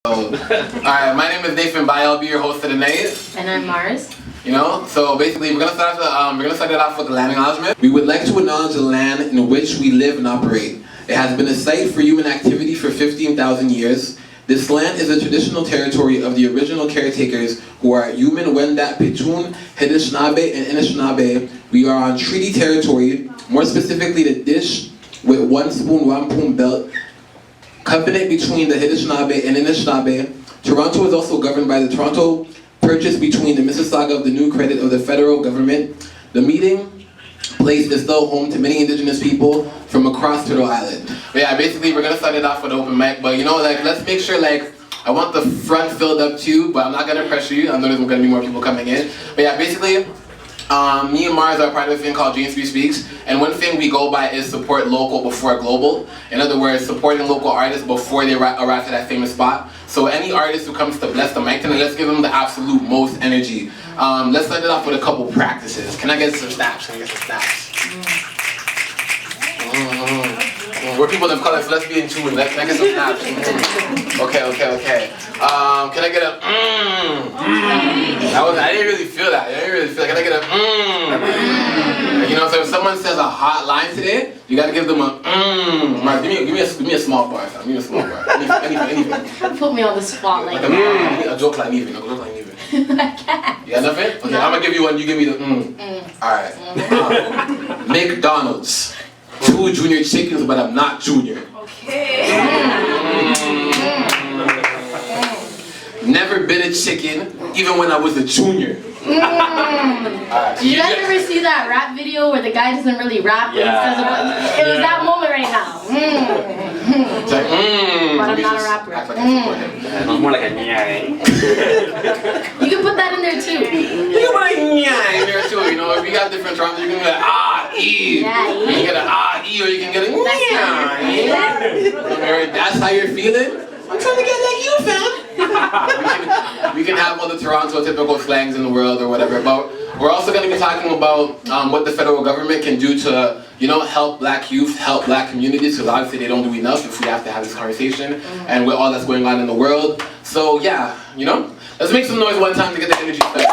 Alright, my name is Nathan Bai. I'll be your host for the night. And I'm Mars. You know, so basically we're gonna start it off with the land acknowledgement. We would like to acknowledge the land in which we live and operate. It has been a site for human activity for 15,000 years. This land is a traditional territory of the original caretakers who are Yuman, Wendat, Petun, Haudenosaunee, and Anishinaabe. We are on treaty territory, more specifically the dish with one spoon wampum belt, covenant between the Haudenosaunee and Anishinaabe. Toronto is also governed by the Toronto Purchase between the Mississauga of the new credit of the federal government. The meeting place is still home to many Indigenous people from across Turtle Island. But yeah, basically we're gonna start it off with open mic, but you know, like, let's make sure, like, I want the front filled up too, but I'm not gonna pressure you. I know there's gonna be more people coming in. But yeah, basically, me and Mars are part of a thing called James 3 Speaks, and one thing we go by is support local before global. In other words, supporting local artists before they arrive to that famous spot. So any artist who comes to bless the mic tonight, let's give them the absolute most energy. Let's start it off with a couple practices. Can I get some snaps? Can I get some snaps? We're people of color, so let's be in tune. Can I get some snaps? Okay. Can I get a I didn't really feel that. Can I get a You know, so if someone says a hot line today, you gotta give them a Mark, give me a small bar. Give me a small bar. Anything. Put me on the spot like that. A joke like even. I can't. You got nothing? Okay, no. I'm gonna give you one. You give me the Alright. McDonald's. 2 junior chickens, but I'm not junior. Okay. Never been a chicken, even when I was a junior. Did you guys ever see that rap video where the guy doesn't really rap? Yeah. It was that moment right now. It's like, but I'm not a rapper. It's more like a nyai. You can put that in there too. You can put like nyai in there too. You know, if you got different drums, you can get E. Yeah, you can get an E, or you can get a nyai. That's how you're feeling? I'm trying to get like you, fam. we can have all the Toronto typical slangs in the world or whatever, but we're also going to be talking about what the federal government can do to, you know, help black youth, help black communities, because obviously they don't do enough if we have to have this conversation, and with all that's going on in the world. So yeah, you know, let's make some noise one time to get the energy started.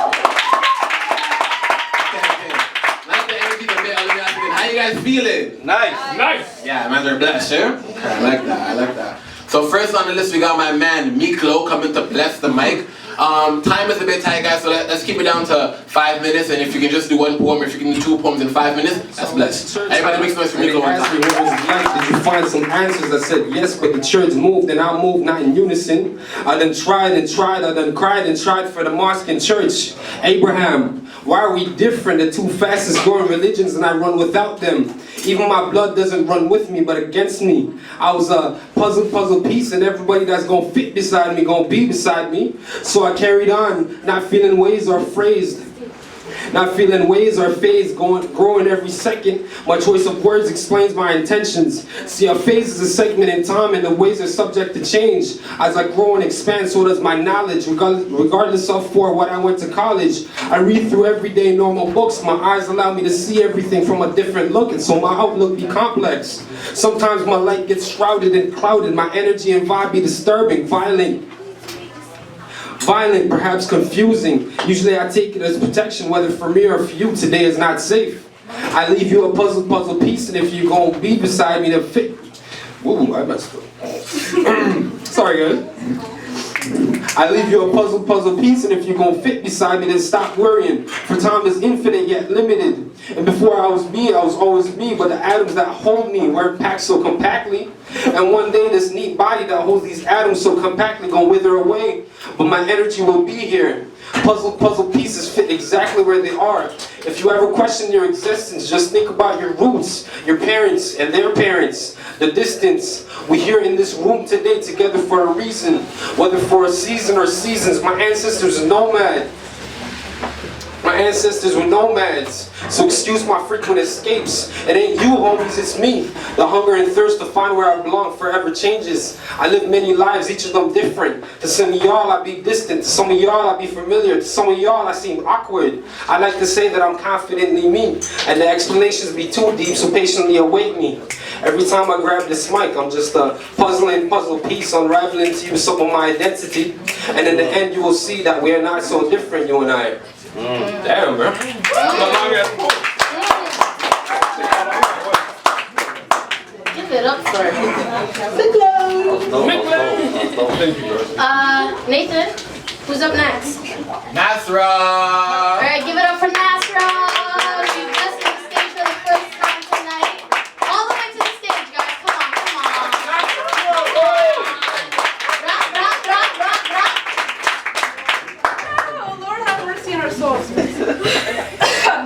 Not the energy to bit. How you guys feeling? Nice. Yeah, man, they're blessed, yeah? Okay, I like that. So first on the list, we got my man Miklo coming to bless the mic. Time is a bit tight, guys, so let's keep it down to 5 minutes, and if you can just do one poem, or if you can do 2 poems in 5 minutes, that's blessed. Everybody makes noise for Miklo one time. Did you find some answers? I said yes, but the church moved and I moved not in unison. I done tried, I done cried and tried for the mosque and church. Abraham, why are we different? The 2 fastest growing religions and I run without them. Even my blood doesn't run with me, but against me. I was a puzzle piece, and everybody that's gonna fit beside me, gonna be beside me. So I carried on, not feeling ways or phrased. Not feeling ways or phase, growing every second. My choice of words explains my intentions. See, a phase is a segment in time, and the ways are subject to change. As I grow and expand, so does my knowledge. Regardless of for what I went to college, I read through everyday normal books. My eyes allow me to see everything from a different look, and so my outlook be complex. Sometimes my light gets shrouded and clouded. My energy and vibe be disturbing, violent, perhaps confusing. Usually I take it as protection, whether for me or for you, today is not safe. I leave you a puzzle piece, and if you're gonna be beside me, to fit. Ooh, I messed up. Sorry, guys. I leave you a puzzle piece, and if you're gonna fit beside me, then stop worrying. For time is infinite yet limited. And before I was me, I was always me, but the atoms that hold me weren't packed so compactly. And one day this neat body that holds these atoms so compactly gonna wither away. But my energy will be here. Puzzle pieces fit exactly where they are. If you ever question your existence, just think about your roots, your parents and their parents, the distance. We're here in this room today together for a reason, whether for a season or seasons. My ancestors are nomad. My My ancestors were nomads, so excuse my frequent escapes. It ain't you, homies, it's me. The hunger and thirst to find where I belong forever changes. I live many lives, each of them different. To some of y'all I be distant, to some of y'all I be familiar, to some of y'all I seem awkward. I like to say that I'm confidently me, and the explanations be too deep, so patiently await me. Every time I grab this mic, I'm just a puzzle piece unraveling to you some of my identity. And in the end, you will see that we are not so different, you and I. Damn, bro. Give it up for Nathan, who's up next? Nasra! Alright, give it up for Nasra! You blessed the stage for the first time tonight. All the way to the stage, guys. Come on, come on. Rock, rock, rock, rock, rock. Oh, Lord have mercy on our souls.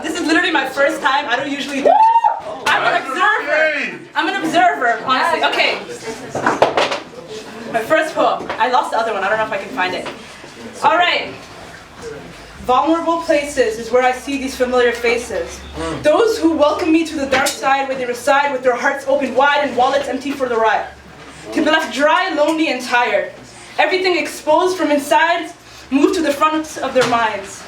This is literally my first time. I don't usually do this. I'm an observer. I'm an observer, honestly. Okay. My first poem. I lost the other one. I don't know if I can find it. All right. Vulnerable places is where I see these familiar faces. Those who welcome me to the dark side where they reside with their hearts open wide and wallets empty for the ride. To be left dry, lonely, and tired. Everything exposed from inside, moved to the front of their minds.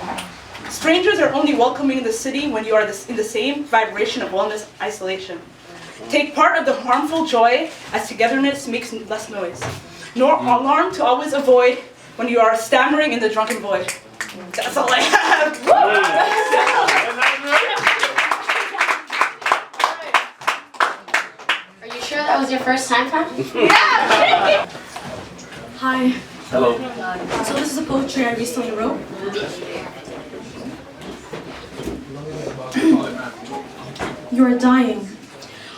Strangers are only welcoming in the city when you are in the same vibration of wellness isolation. Take part of the harmful joy as togetherness makes less noise. Nor alarm to always avoid when you are stammering in the drunken void. That's all I have. Are you sure that was your first time, Pam? Yeah! Hi. Hello. So this is a poetry I recently wrote. You are dying.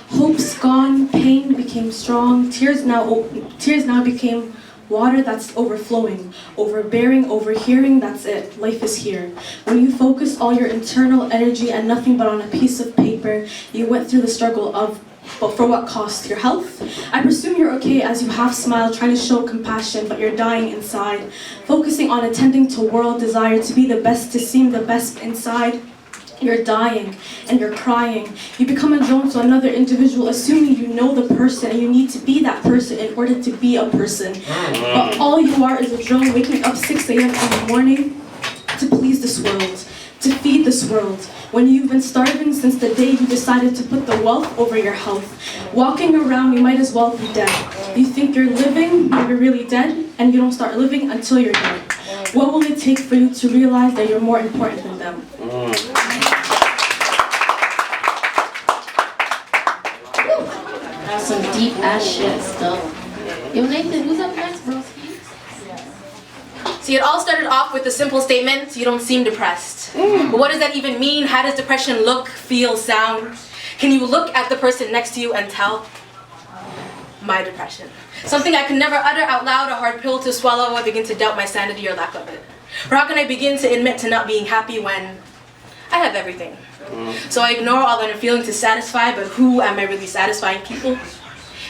Hope's gone, pain became strong, tears now became water that's overflowing, overbearing, overhearing, that's it. Life is here. When you focus all your internal energy and nothing but on a piece of paper, you went through the struggle of, but for what cost? Your health? I presume you're okay as you half smile, trying to show compassion, but you're dying inside. Focusing on attending to world desire to be the best, to seem the best inside. You're dying and you're crying. You become a drone to another individual, assuming you know the person and you need to be that person in order to be a person. But all you are is a drone waking up 6 a.m. in the morning to please this world, to feed this world. When you've been starving since the day you decided to put the wealth over your health. Walking around, you might as well be dead. You think you're living, but you're really dead, and you don't start living until you're dead. What will it take for you to realize that you're more important than them? That's some deep ass shit stuff. Yo, Nathan, who's up next, bro? See, it all started off with the simple statement, you don't seem depressed. But what does that even mean? How does depression look, feel, sound? Can you look at the person next to you and tell? My depression. Something I can never utter out loud, a hard pill to swallow. I begin to doubt my sanity or lack of it. Or how can I begin to admit to not being happy when I have everything? So I ignore all that I'm feeling to satisfy, but who am I really satisfying? People?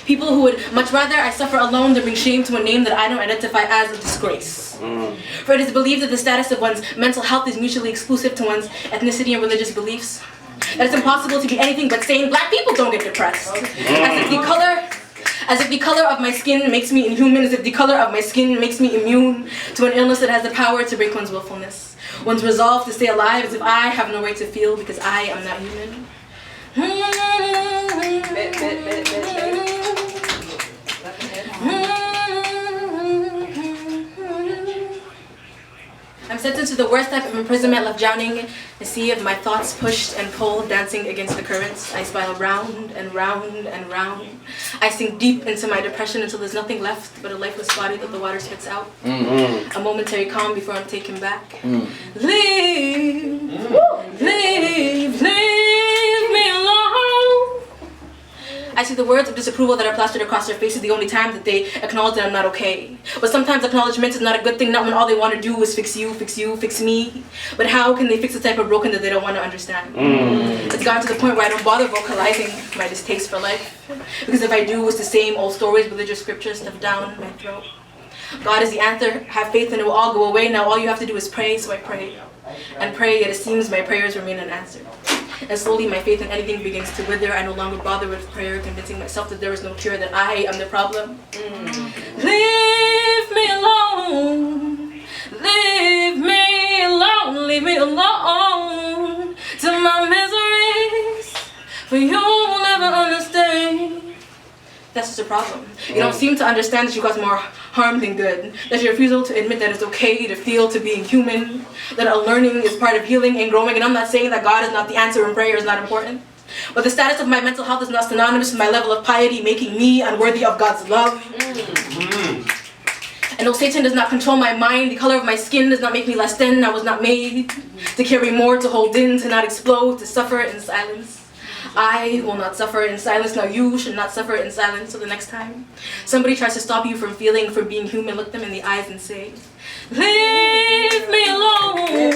People who would much rather I suffer alone than bring shame to a name that I don't identify as a disgrace. For it is believed that the status of one's mental health is mutually exclusive to one's ethnicity and religious beliefs. That it's impossible to be anything but sane. Black people don't get depressed. As if the color of my skin makes me inhuman, as if the color of my skin makes me immune to an illness that has the power to break one's willfulness. One's resolve to stay alive as if I have no right to feel because I am not human. I'm sentenced to the worst type of imprisonment, left drowning in a sea of my thoughts pushed and pulled, dancing against the currents. I spiral round and round and round. I sink deep into my depression until there's nothing left but a lifeless body that the water spits out. A momentary calm before I'm taken back. Leave me alone. I see the words of disapproval that are plastered across their faces the only time that they acknowledge that I'm not okay. But sometimes acknowledgement is not a good thing, not when all they want to do is fix you, fix me. But how can they fix the type of broken that they don't want to understand? It's gotten to the point where I don't bother vocalizing my distaste for life. Because if I do, it's the same old stories, religious scriptures stuffed down my throat. God is the answer, have faith and it will all go away. Now all you have to do is pray, so I pray. and pray, yet it seems my prayers remain unanswered. And slowly my faith in anything begins to wither. I no longer bother with prayer, convincing myself that there is no cure, that I am the problem. Leave me alone. Leave me alone. Leave me alone. To my miseries, for you will never understand. That's just a problem. You don't seem to understand that you cause more harm than good. That your refusal to admit that it's okay to feel to being human. That a learning is part of healing and growing. And I'm not saying that God is not the answer and prayer is not important. But the status of my mental health is not synonymous with my level of piety, making me unworthy of God's love. And though Satan does not control my mind, the color of my skin does not make me less than. I was not made to carry more, to hold in, to not explode, to suffer in silence. I will not suffer in silence. Now you should not suffer in silence. So the next time somebody tries to stop you from feeling, from being human, look them in the eyes and say, leave me alone.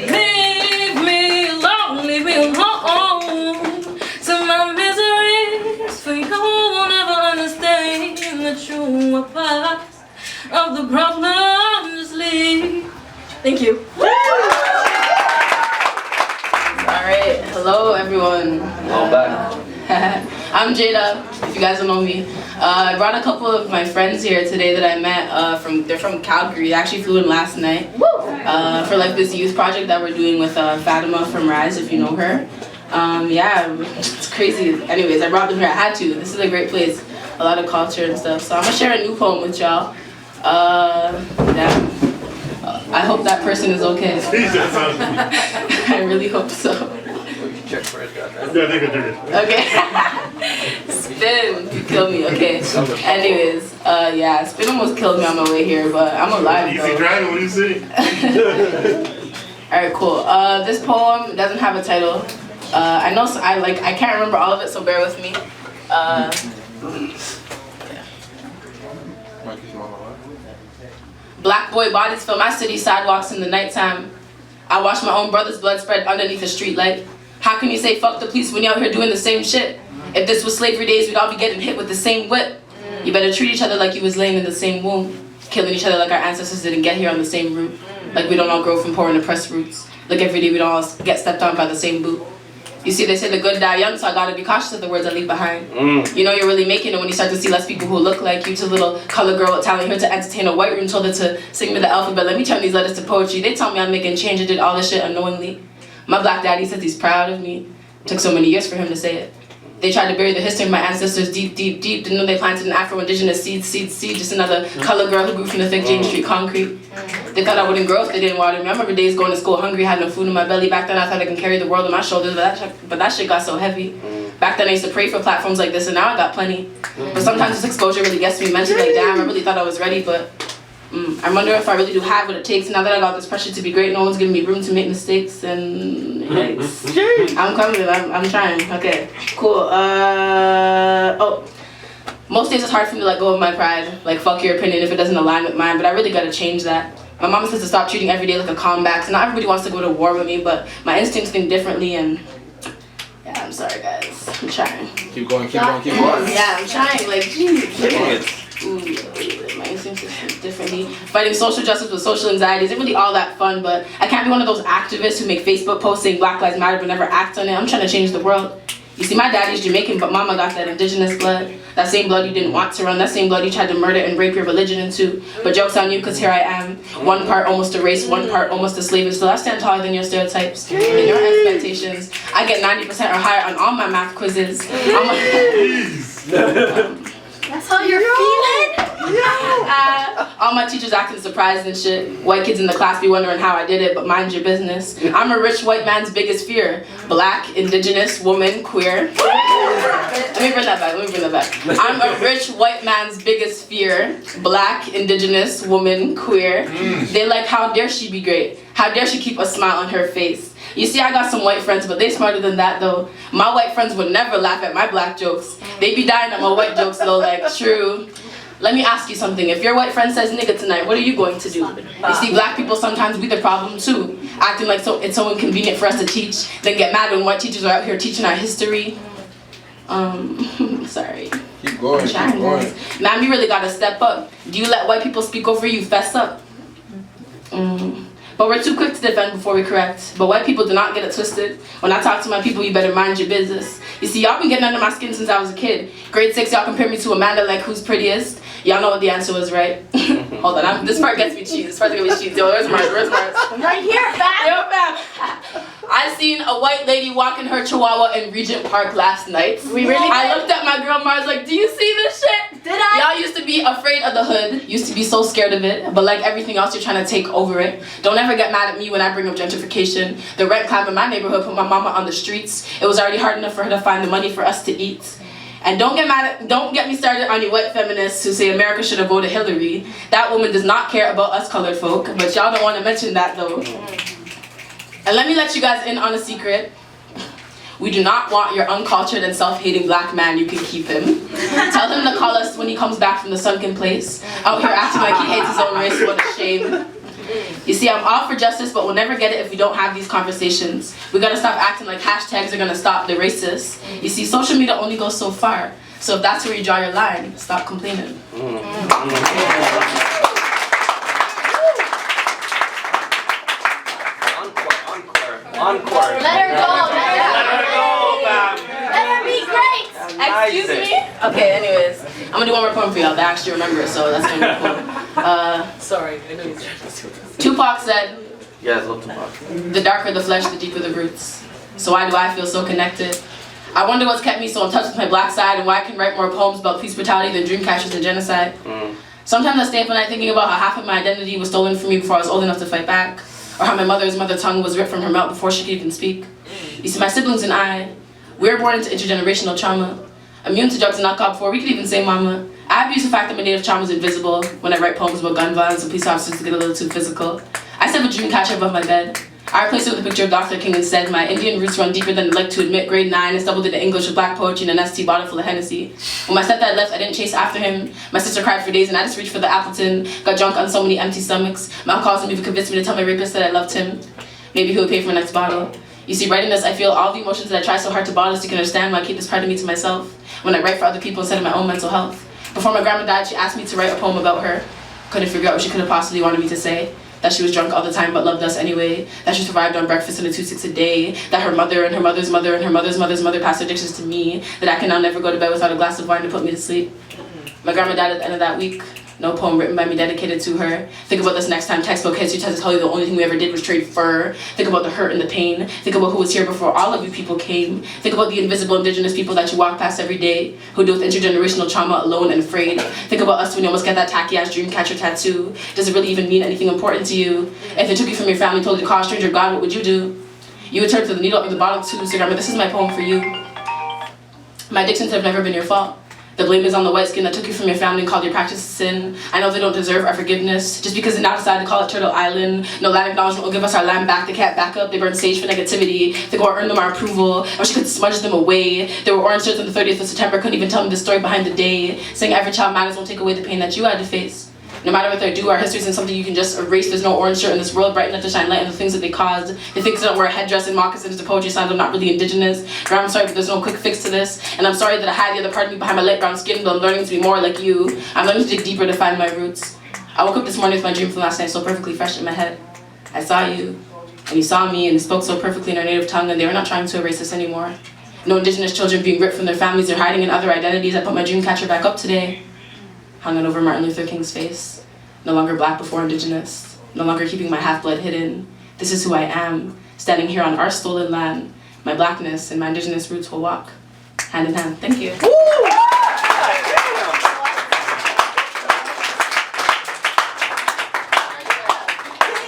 Leave me alone. Leave me alone. To my miseries, for you will never understand the true part of the problem. Just leave. Thank you. Alright, hello everyone. I'm back. I'm Jada, if you guys don't know me. I brought a couple of my friends here today that I met. They're from Calgary. They actually flew in last night for like this youth project that we're doing with Fatima from Rise, if you know her. Yeah, it's crazy. Anyways, I brought them here. I had to. This is a great place. A lot of culture and stuff. So I'm gonna share a new poem with y'all. Yeah. I hope that person is okay. I really hope so. Check for it, goddamn. Yeah, they can do it. Okay. Spin, you killed me. Okay. Anyways, yeah, Spin almost killed me on my way here, but I'm alive though. Easy driving when you see. Alright, cool. This poem doesn't have a title. I know I can't remember all of it, so bear with me. Black boy bodies fill my city sidewalks in the nighttime. I watch my own brother's blood spread underneath a street light. How can you say fuck the police when you're out here doing the same shit? If this was slavery days, we'd all be getting hit with the same whip. You better treat each other like you was laying in the same womb. Killing each other like our ancestors didn't get here on the same route. Like we don't all grow from poor and oppressed roots. Like every day we don't all get stepped on by the same boot. You see, they say the good die young, so I gotta be cautious of the words I leave behind. You know you're really making it when you start to see less people who look like you. To little color girl with talent here to entertain a white room, told her to sing me the alphabet. Let me turn these letters to poetry. They tell me I'm making change. I did all this shit unknowingly. My black daddy says he's proud of me. Took so many years for him to say it. They tried to bury the history of my ancestors deep, deep, deep. Didn't know they planted an Afro-Indigenous seed. Just another color girl who grew from the thick James Street concrete. They thought I wouldn't grow if they didn't water me. I remember days going to school hungry, had no food in my belly. Back then I thought I could carry the world on my shoulders, but that shit got so heavy. Back then I used to pray for platforms like this, and now I got plenty. But sometimes this exposure really gets me mentally, like damn, I really thought I was ready, but I wonder if I really do have what it takes. Now that I got this pressure to be great, no one's giving me room to make mistakes, and yikes. I'm coming, I'm trying. Okay, cool. Oh. Most days it's hard for me to let go of my pride. Like, fuck your opinion if it doesn't align with mine, but I really gotta change that. My mama says to stop treating every day like a combat. So not everybody wants to go to war with me, but my instincts think differently, and yeah, I'm sorry guys. I'm trying. Keep going, keep going, keep going. Yeah, I'm trying, like, geez. Ooh, my instincts think differently. Fighting social justice with social anxiety isn't really all that fun, but I can't be one of those activists who make Facebook posts saying Black Lives Matter but never act on it. I'm trying to change the world. You see, my daddy's Jamaican, but mama got that indigenous blood. That same blood you didn't want to run, that same blood you tried to murder and rape your religion into. But joke's on you, cause here I am. One part almost a race, one part almost a slave, and still I stand taller than your stereotypes and your expectations. I get 90% or higher on all my math quizzes. That's how you're feeling? All my teachers acting surprised and shit. White kids in the class be wondering how I did it, but mind your business. I'm a rich white man's biggest fear. Black, indigenous, woman, queer. Let me bring that back. I'm a rich white man's biggest fear. Black, indigenous, woman, queer. They like, how dare she be great? How dare she keep a smile on her face? You see, I got some white friends, but they smarter than that though. My white friends would never laugh at my black jokes. They be dying at my white jokes though, like, true. Let me ask you something. If your white friend says nigga tonight, what are you going to do? You see, black people sometimes be the problem too. Acting like it's so inconvenient for us to teach, then get mad when white teachers are out here teaching our history. Sorry. Keep going, keep going. Man, we really gotta step up. Do you let white people speak over you? Fess up. But we're too quick to defend before we correct. But white people do not get it twisted. When I talk to my people, you better mind your business. You see, y'all been getting under my skin since I was a kid. Grade 6, y'all compare me to Amanda like who's prettiest. Y'all know what the answer was, right? Hold on, this part gets me cheesed. This part's gonna be cheesed. Yo, where's Mars? Right here, fam. Yo, fam. I seen a white lady walking her chihuahua in Regent Park last night. We really did. I looked at my girl Mars like, do you see this shit? Did I? Y'all used to be afraid of the hood, used to be so scared of it, but like everything else, you're trying to take over it. Don't ever get mad at me when I bring up gentrification. The rent climb in my neighborhood put my mama on the streets. It was already hard enough for her to find the money for us to eat. And don't get me started on you white feminists who say America should have voted Hillary. That woman does not care about us colored folk, but y'all don't want to mention that though. And let me let you guys in on a secret. We do not want your uncultured and self-hating black man. You can keep him. Tell him to call us when he comes back from the sunken place. Out here acting like he hates his own race. What a shame. You see, I'm all for justice, but we'll never get it if we don't have these conversations. We gotta stop acting like hashtags are gonna stop the racists. You see, social media only goes so far. So if that's where you draw your line, stop complaining. Encore. Let her go. Let her go, fam. Let her be great. Excuse me? Okay, anyways. I'm gonna do one more poem for y'all. They actually remember it, so that's gonna be cool. Sorry, I know he's trying to. Tupac said, You guys love Tupac. the darker the flesh, the deeper the roots. So why do I feel so connected? I wonder what's kept me so in touch with my black side and why I can write more poems about police brutality than dream catchers and genocide. Sometimes I stay up at night thinking about how half of my identity was stolen from me before I was old enough to fight back, or how my mother's mother tongue was ripped from her mouth before she could even speak. You see, my siblings and I, we were born into intergenerational trauma, immune to drugs and alcohol before we could even say mama. I abuse the fact that my native trauma is invisible when I write poems about gun violence and police officers to get a little too physical. I still have a dream catcher above my bed. I replaced it with a picture of Dr. King and said, my Indian roots run deeper than I'd like to admit. Grade 9, I stumbled into English with black poetry and an ST bottle full of Hennessy. When my stepdad left, I didn't chase after him. My sister cried for days and I just reached for the Appleton. Got drunk on so many empty stomachs. Mom calls him even convinced me to tell my rapist that I loved him. Maybe he would pay for my next bottle. You see, writing this, I feel all the emotions that I try so hard to bottle so you can understand why I keep this part of me to myself when I write for other people instead of my own mental health. Before my grandma died, she asked me to write a poem about her. Couldn't figure out what she could have possibly wanted me to say. That she was drunk all the time but loved us anyway. That she survived on breakfast and a 2-6 a day. That her mother and her mother's mother and her mother's mother's mother passed their dishes to me. That I can now never go to bed without a glass of wine to put me to sleep. My grandma died at the end of that week. No poem written by me dedicated to her. Think about this next time textbook history tries to tell you the only thing we ever did was trade fur. Think about the hurt and the pain. Think about who was here before all of you people came. Think about the invisible indigenous people that you walk past every day, who deal with intergenerational trauma alone and afraid. Think about us when you almost get that tacky ass dream catcher tattoo. Does it really even mean anything important to you? If they took you from your family and told you to call a stranger God, what would you do? You would turn to the needle in the bottle too. So grandma, this is my poem for you. My addictions have never been your fault. The blame is on the white skin that took you from your family and called your practice a sin. I know they don't deserve our forgiveness. Just because they now decided to call it Turtle Island. No land acknowledgement will give us our land back. They can't back up. They burn sage for negativity. They go earn them our approval. I wish I could smudge them away. There were orange shirts on the 30th of September. Couldn't even tell me the story behind the day. Saying every child matters won't take away the pain that you had to face. No matter what they do, our history isn't something you can just erase. There's no orange shirt in this world bright enough to shine light on the things that they caused. The things that don't wear a headdress and moccasins to poetry sound I'm not really indigenous. Grandma, I'm sorry, but there's no quick fix to this. And I'm sorry that I hide the other part of me behind my light brown skin, but I'm learning to be more like you. I'm learning to dig deeper to find my roots. I woke up this morning with my dream from last night so perfectly fresh in my head. I saw you, and you saw me, and you spoke so perfectly in our native tongue, and they were not trying to erase us anymore. No indigenous children being ripped from their families or hiding in other identities. I put my dream catcher back up today. Hung it over Martin Luther King's face. No longer black before indigenous, no longer keeping my half-blood hidden. This is who I am, standing here on our stolen land. My blackness and my indigenous roots will walk hand in hand. Thank you.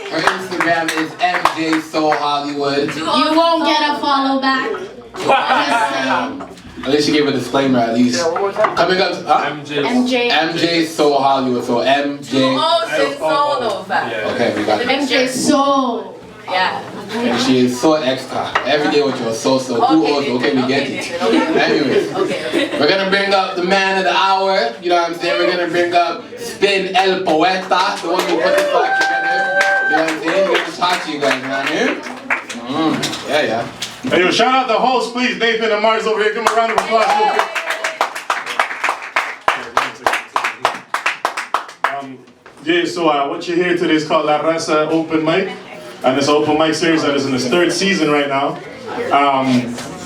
Her Instagram is MJ So Hollywood. You won't get a follow back. I'm just saying. At least she gave a disclaimer at least. Yeah, one more time. Coming up, MJ. MJ So Hollywood, so MJ. Solo, Okay, we got it. MJ So. Yeah. And she is so extra. Every day with your so, too old, okay, we get it. Anyways, we're gonna bring up the man of the hour, you know what I'm saying? We're gonna bring up Spin El Poeta, the one who put this back together. You know what I'm saying? We're gonna talk to you guys, man. Yeah. Hey, yo, shout out the host, please. Nathan and Mars over here. Give them a round of applause real quick. Yeah, so what you hear today is called La Raza Open Mic. and it's an open mic series that is in its 3rd season right now.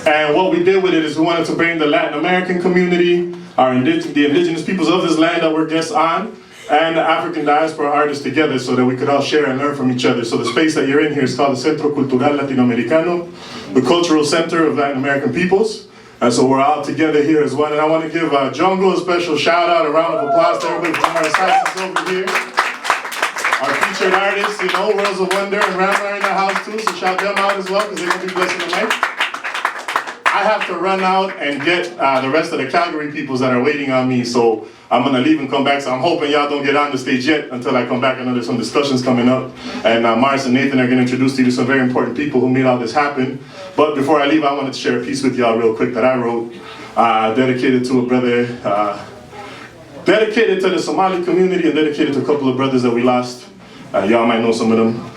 And what we did with it is we wanted to bring the Latin American community, the indigenous peoples of this land that we're guests on, and the African diaspora artists together so that we could all share and learn from each other. So the space that you're in here is called the Centro Cultural Latinoamericano, the cultural center of Latin American peoples. And so we're all together here as one. And I want to give Jungle a special shout out, a round of applause to everybody from our sites over here. Our featured artists, you know, Worlds of Wonder and Ram are in the house too, so shout them out as well because they're going to be blessing the mic. I have to run out and get the rest of the Calgary peoples that are waiting on me, so I'm going to leave and come back. So I'm hoping y'all don't get on the stage yet until I come back. I know there's some discussions coming up. And Mars and Nathan are going to introduce you to some very important people who made all this happen. But before I leave, I wanted to share a piece with y'all real quick that I wrote, dedicated to a brother, dedicated to the Somali community and dedicated to a couple of brothers that we lost. Y'all might know some of them.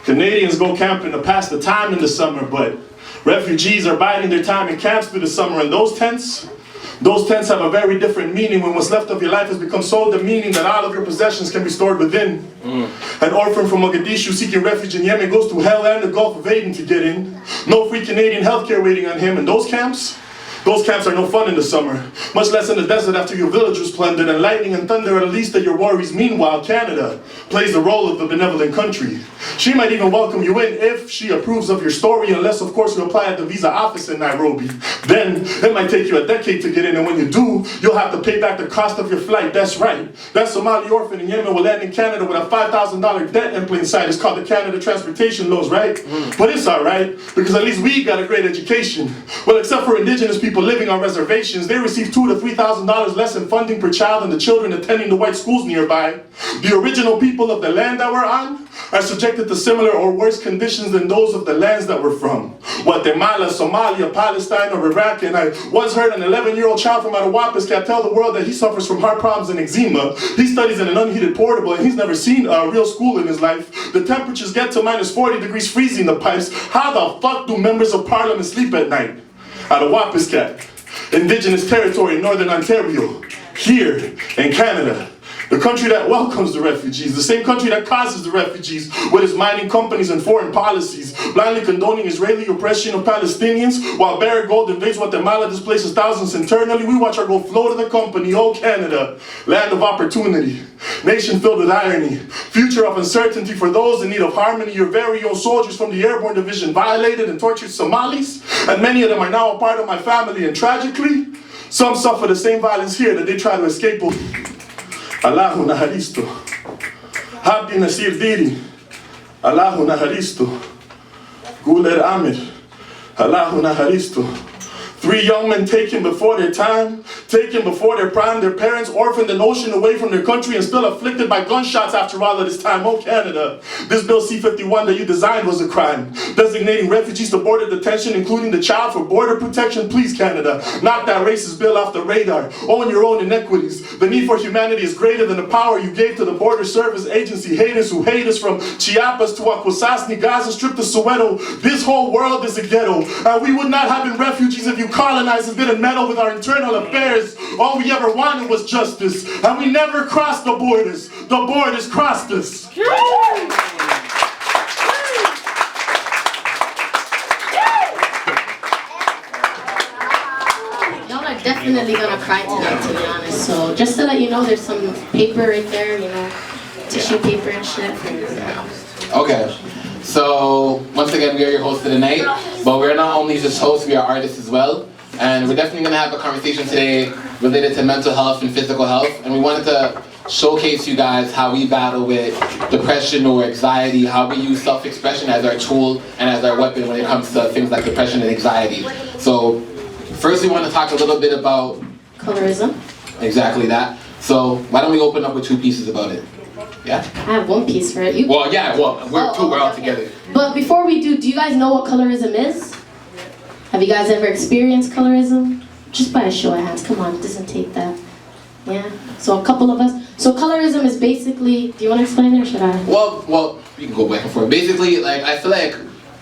Canadians go camping to pass the time in the summer, but refugees are biding their time in camps through the summer, and those tents have a very different meaning when what's left of your life has become so demeaning that all of your possessions can be stored within. An orphan from Mogadishu seeking refuge in Yemen goes through hell and the Gulf of Aden to get in. No free Canadian healthcare waiting on him, and those camps are no fun in the summer, much less in the desert after your village was plundered, and lightning and thunder are the least of your worries. Meanwhile, Canada plays the role of the benevolent country. She might even welcome you in if she approves of your story, unless of course you apply at the visa office in Nairobi. Then it might take you a decade to get in, and when you do, you'll have to pay back the cost of your flight. That's right. That Somali orphan in Yemen will land in Canada with a $5,000 debt in plain sight. It's called the Canada Transportation Laws, right? But it's alright, because at least we got a great education. Well, except for indigenous people living on reservations, they receive $2,000 to $3,000 less in funding per child than the children attending the white schools nearby. The original people of the land that we're on are subjected to similar or worse conditions than those of the lands that we're from. Guatemala, Somalia, Palestine, or Iraq. And I once heard an 11-year-old child from Adawapiskat tell the world that he suffers from heart problems and eczema. He studies in an unheated portable and he's never seen a real school in his life. The temperatures get to minus 40 degrees freezing the pipes. How the fuck do members of parliament sleep at night? Adawapiskat, indigenous territory in northern Ontario, here in Canada. The country that welcomes the refugees, the same country that causes the refugees with its mining companies and foreign policies, blindly condoning Israeli oppression of Palestinians, while Barrick Gold invades Guatemala, displaces thousands internally. We watch our gold flow to the company. Oh, Canada, land of opportunity, nation filled with irony, future of uncertainty for those in need of harmony. Your very own soldiers from the Airborne Division violated and tortured Somalis, and many of them are now a part of my family, and tragically, some suffer the same violence here that they try to escape. Allahu Naharisto, Habdi Nasir Diri, Allahu Naharisto, Guler Amir, Allahu Naharisto. 3 young men taken before their time, taken before their prime, their parents orphaned an ocean away from their country and still afflicted by gunshots after all of this time. Oh, Canada, this Bill C-51 that you designed was a crime. Designating refugees to border detention, including the child, for border protection. Please, Canada, knock that racist bill off the radar. Own your own inequities. The need for humanity is greater than the power you gave to the Border Service Agency haters who hate us from Chiapas to Akwesasne, Gaza Strip to Soweto. This whole world is a ghetto. We would not have been refugees if you colonizers didn't meddle with our internal affairs. All we ever wanted was justice, and we never crossed the borders. The borders crossed us. Y'all are definitely gonna cry tonight, to be honest. So just to let you know, there's some paper right there, you know, tissue paper and shit. Okay. So, once again, we are your hosts for the night, but we're not only just hosts, we are artists as well. And we're definitely going to have a conversation today related to mental health and physical health. And we wanted to showcase you guys how we battle with depression or anxiety, how we use self-expression as our tool and as our weapon when it comes to things like depression and anxiety. So, first we want to talk a little bit about Colorism. Exactly that. So, why don't we open up with 2 pieces about it? Yeah? I have 1 piece for it. We're all together. But before we do you guys know what colorism is? Have you guys ever experienced colorism? Just by a show of hands, come on, it doesn't take that. Yeah? So a couple of us. So colorism is basically, do you want to explain it or should I? Well, you can go back and forth. Basically, like, I feel like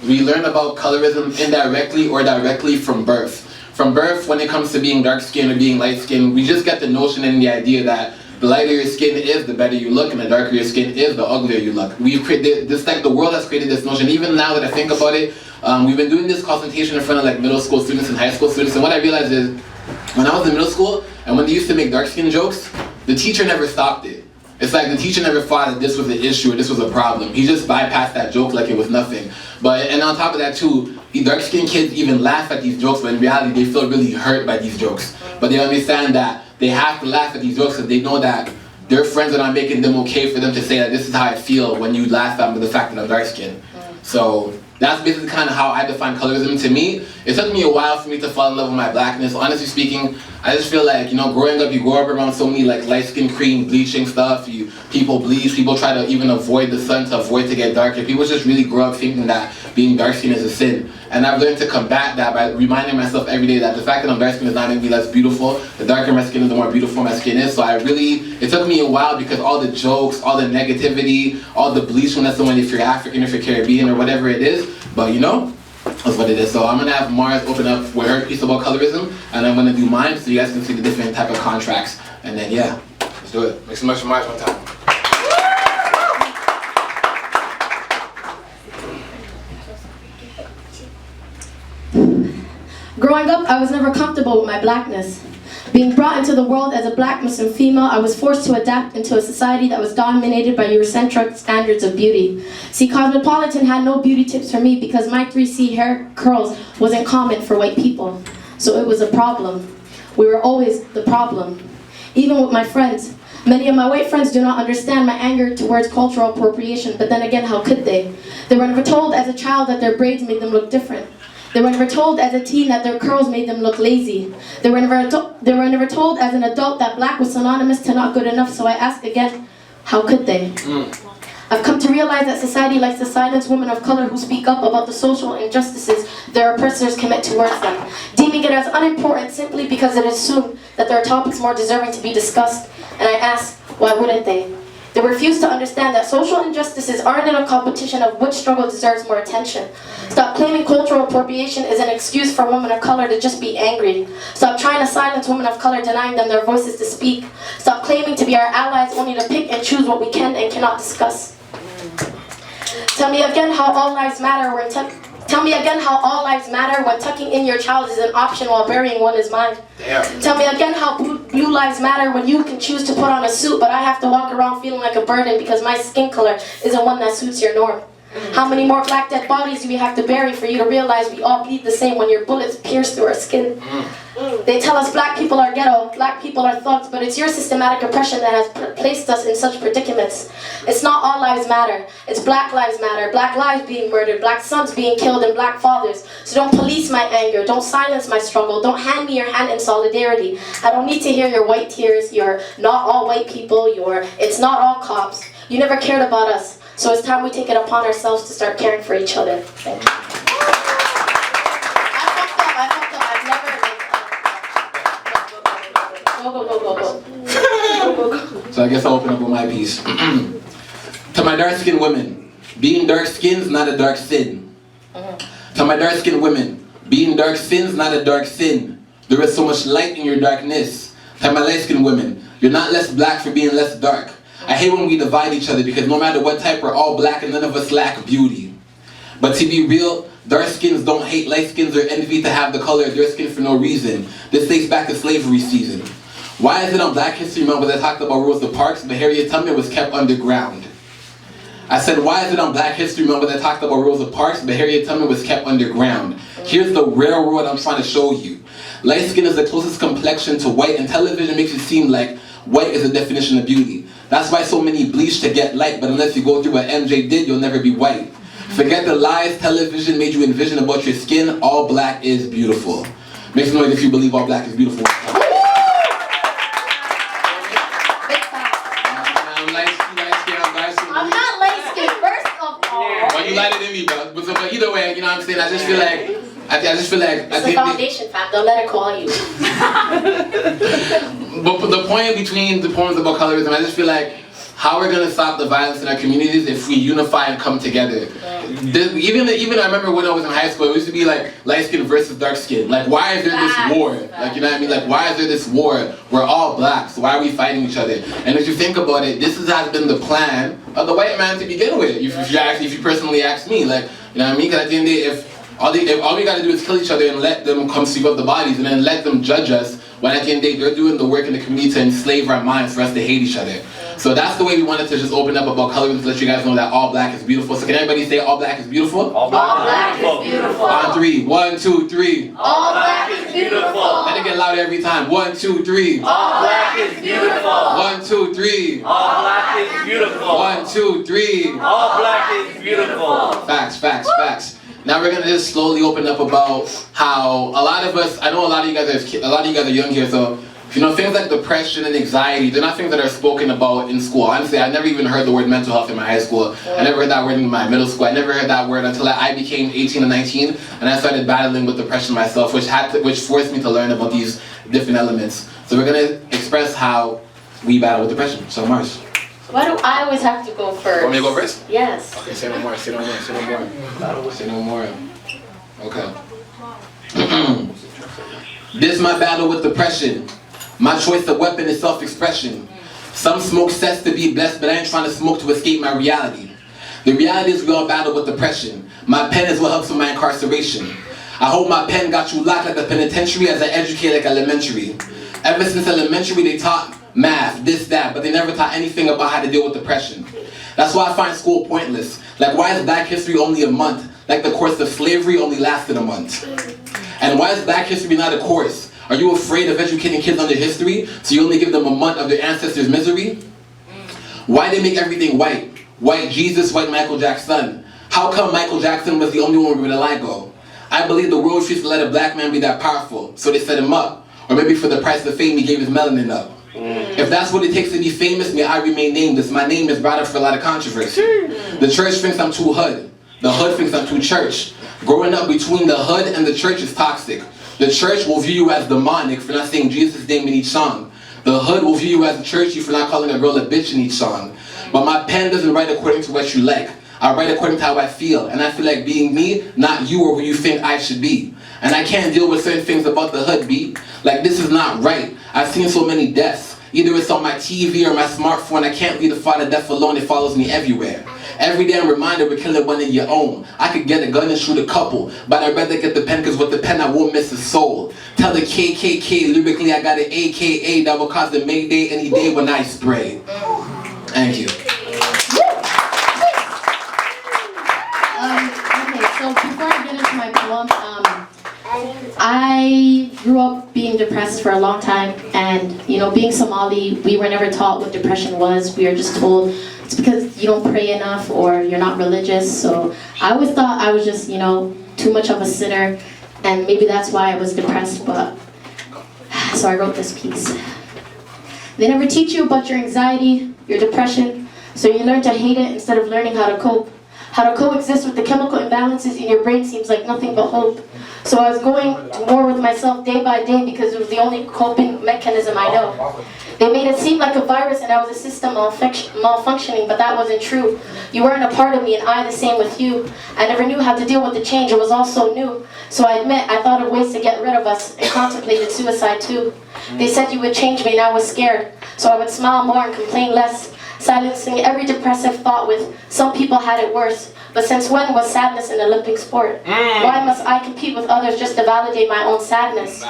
we learn about colorism indirectly or directly from birth. From birth, when it comes to being dark-skinned or being light-skinned, we just get the notion and the idea that the lighter your skin is, the better you look, and the darker your skin is, the uglier you look. We've created this, like the world has created this notion. Even now that I think about it, we've been doing this consultation in front of like middle school students and high school students, and what I realized is, when I was in middle school, and when they used to make dark skin jokes, the teacher never stopped it. It's like the teacher never thought that this was an issue or this was a problem. He just bypassed that joke like it was nothing. And on top of that too, the dark-skinned kids even laugh at these jokes, but in reality they feel really hurt by these jokes. But they understand that they have to laugh at these jokes because they know that their friends are not making them okay for them to say that this is how I feel when you laugh at me with the fact that I'm dark-skinned. So that's basically kind of how I define colorism to me. It took me a while for me to fall in love with my blackness. Honestly speaking, I just feel like, you know, growing up, you grow up around so many like light skin cream, bleaching stuff. People bleach, people try to even avoid the sun to avoid to get darker. People just really grow up thinking that being dark skinned is a sin. And I've learned to combat that by reminding myself every day that the fact that I'm dark skinned is not making me less beautiful. The darker my skin is, the more beautiful my skin is. So it took me a while because all the jokes, all the negativity, all the bleaching that's someone if you're African, if you're Caribbean or whatever it is. But you know, that's what it is. So I'm gonna have Mars open up with her piece about colorism, and I'm gonna do mine so you guys can see the different type of contracts. And then yeah, let's do it. Make some noise for Mars one time. Growing up, I was never comfortable with my blackness. Being brought into the world as a black Muslim female, I was forced to adapt into a society that was dominated by Eurocentric standards of beauty. See, Cosmopolitan had no beauty tips for me because my 3C hair curls wasn't common for white people. So it was a problem. We were always the problem. Even with my friends. Many of my white friends do not understand my anger towards cultural appropriation, but then again, how could they? They were never told as a child that their braids made them look different. They were never told as a teen that their curls made them look lazy. They were never told as an adult that black was synonymous to not good enough, so I ask again, how could they? I've come to realize that society likes to silence women of color who speak up about the social injustices their oppressors commit towards them, deeming it as unimportant simply because it is assumed that there are topics more deserving to be discussed. And I ask, why wouldn't they? They refuse to understand that social injustices aren't in a competition of which struggle deserves more attention. Stop claiming cultural appropriation is an excuse for women of color to just be angry. Stop trying to silence women of color, denying them their voices to speak. Stop claiming to be our allies only to pick and choose what we can and cannot discuss. Tell me again how all lives matter when tucking in your child is an option while burying one is mine. Tell me again how blue lives matter when you can choose to put on a suit, but I have to walk around feeling like a burden because my skin color isn't one that suits your norm. How many more black dead bodies do we have to bury for you to realize we all bleed the same when your bullets pierce through our skin? They tell us black people are ghetto, black people are thugs, but it's your systematic oppression that has placed us in such predicaments. It's not all lives matter, it's black lives matter, black lives being murdered, black sons being killed, and black fathers. So don't police my anger, don't silence my struggle, don't hand me your hand in solidarity. I don't need to hear your white tears, your not all white people, your it's not all cops. You never cared about us. So it's time we take it upon ourselves to start caring for each other. Thank you. I fucked up. I've never... Go. So I guess I'll open up with my piece. To my dark-skinned women, being dark-skinned is not a dark sin. To my dark-skinned women, being dark-skinned is not a dark sin. There is so much light in your darkness. To my light-skinned women, you're not less black for being less dark. I hate when we divide each other because no matter what type, we're all black and none of us lack beauty. But to be real, dark skins don't hate light skins or envy to have the color of their skin for no reason. This dates back to slavery season. Why is it on Black History Month when they talked about Rosa Parks, but Harriet Tubman was kept underground? I said, why is it on Black History Month when they talked about Rosa Parks, but Harriet Tubman was kept underground? Here's the railroad I'm trying to show you. Light skin is the closest complexion to white, and television makes it seem like white is the definition of beauty. That's why so many bleach to get light, but unless you go through what MJ did, you'll never be white. Forget the lies television made you envision about your skin. All black is beautiful. Make some noise if you believe all black is beautiful. I'm not light-skinned, first of all. Well, you lighter than me, but either way, you know what I'm saying? I just feel like it's a foundation, fam. Don't let it call you. But the point between the poems about colorism, I just feel like how we're gonna stop the violence in our communities if we unify and come together. Even I remember when I was in high school, it used to be like light skin versus dark skin. Like, why is there this war? Like, you know what I mean? Like, why is there this war? We're all blacks. Why are we fighting each other? And if you think about it, this has been the plan of the white man to begin with. If you personally ask me, like, you know what I mean? Because at the end of the day, if all we gotta do is kill each other and let them come sweep up the bodies and then let them judge us, when at the end of the day, they're doing the work in the community to enslave our minds for us to hate each other. So that's the way we wanted to just open up about colorism to let you guys know that all black is beautiful. So can everybody say all black is beautiful? All black is beautiful. On three. 1, 2, 3. All black is beautiful. Let it get louder every time. 1, 2, 3. All black is beautiful. 1, 2, 3. All black is beautiful. 1, 2, 3. All black is beautiful. Facts. Now we're gonna just slowly open up about how a lot of us, I know a lot of you guys are young here, so you know, things like depression and anxiety, they're not things that are spoken about in school. Honestly, I never even heard the word mental health in my high school. I never heard that word in my middle school. I never heard that word until I became 18 and 19, and I started battling with depression myself, which forced me to learn about these different elements. So we're gonna express how we battle with depression. So Mars. Why do I always have to go first? Want me to go first? Yes. Okay, say no more. Say no more. Okay. This is my battle with depression. My choice of weapon is self-expression. Some smoke sets to be blessed, but I ain't trying to smoke to escape my reality. The reality is we all battle with depression. My pen is what helps with my incarceration. I hope my pen got you locked like a penitentiary as I educate like elementary. Ever since elementary they taught math, this, that, but they never taught anything about how to deal with depression. That's why I find school pointless. Like, why is Black History only a month? Like the course of slavery only lasted a month. And why is Black History not a course? Are you afraid of educating kids on their history, so you only give them a month of their ancestors' misery? Why they make everything white? White Jesus, white Michael Jackson. How come Michael Jackson was the only one where the light go? I believe the world refused to let a black man be that powerful, so they set him up. Or maybe for the price of fame, he gave his melanin up. If that's what it takes to be famous, may I remain nameless. My name is brought up for a lot of controversy. The church thinks I'm too hood. The hood thinks I'm too church. Growing up between the hood and the church is toxic. The church will view you as demonic for not saying Jesus' name in each song. The hood will view you as a churchy for not calling a girl a bitch in each song. But my pen doesn't write according to what you like. I write according to how I feel. And I feel like being me, not you or who you think I should be. And I can't deal with certain things about the hood, B. Like, this is not right. I've seen so many deaths. Either it's on my TV or my smartphone. I can't leave the thought of death alone. It follows me everywhere. Every day I'm reminded we're killing one of your own. I could get a gun and shoot a couple, but I'd rather get the pen, cause with the pen I won't miss a soul. Tell the KKK lyrically I got an AKA that will cause the Mayday any day when I spray. Thank you. Okay, so before I get into my poem, I grew up being depressed for a long time, and you know, being Somali, we were never taught what depression was. We were just told it's because you don't pray enough or you're not religious. So I always thought I was just, you know, too much of a sinner, and maybe that's why I was depressed. But so I wrote this piece. They never teach you about your anxiety, your depression, so you learn to hate it instead of learning how to cope. How to coexist with the chemical imbalances in your brain seems like nothing but hope. So I was going to war with myself day by day because it was the only coping mechanism I know. They made it seem like a virus and I was a system malfunctioning, but that wasn't true. You weren't a part of me and I the same with you. I never knew how to deal with the change, it was all so new. So I admit, I thought of ways to get rid of us and contemplated suicide too. They said you would change me and I was scared. So I would smile more and complain less, silencing every depressive thought with, some people had it worse. But since when was sadness an Olympic sport? Why must I compete with others just to validate my own sadness?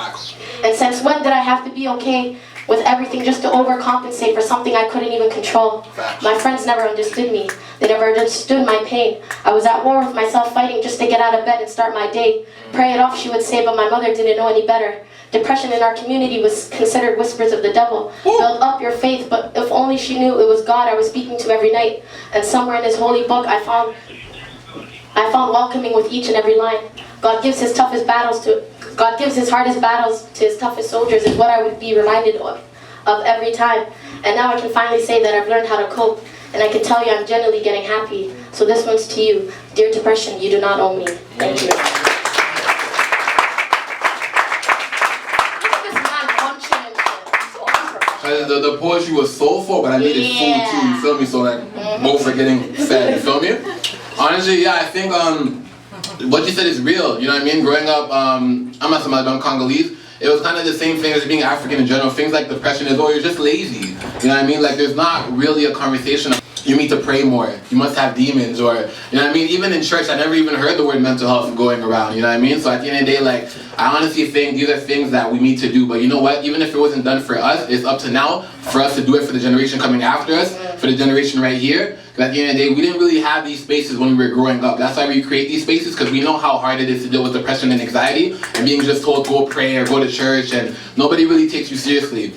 And since when did I have to be okay with everything just to overcompensate for something I couldn't even control? My friends never understood me. They never understood my pain. I was at war with myself, fighting just to get out of bed and start my day. Pray it off, she would say, but my mother didn't know any better. Depression in our community was considered whispers of the devil. Build up your faith, but if only she knew it was God I was speaking to every night. And somewhere in his holy book I found welcoming with each and every line. God gives his hardest battles to his toughest soldiers is what I would be reminded of every time. And now I can finally say that I've learned how to cope, and I can tell you I'm genuinely getting happy. So this one's to you. Dear depression, you do not own me. Thank you. the poetry was soulful, but I needed food too, you feel me? So like, both are getting fed, you feel me? Honestly, yeah, I think what you said is real, you know what I mean? Growing up, I'm not somebody, but I'm Congolese. It was kind of the same thing as being African in general. Things like depression is, oh, you're just lazy. You know what I mean? Like, there's not really a conversation of, you need to pray more. You must have demons, or, you know what I mean? Even in church, I never even heard the word mental health going around, you know what I mean? So at the end of the day, like, I honestly think these are things that we need to do. But you know what? Even if it wasn't done for us, it's up to now for us to do it for the generation coming after us, for the generation right here. Because at the end of the day, we didn't really have these spaces when we were growing up. That's why we create these spaces, because we know how hard it is to deal with depression and anxiety, and being just told go pray or go to church, and nobody really takes you seriously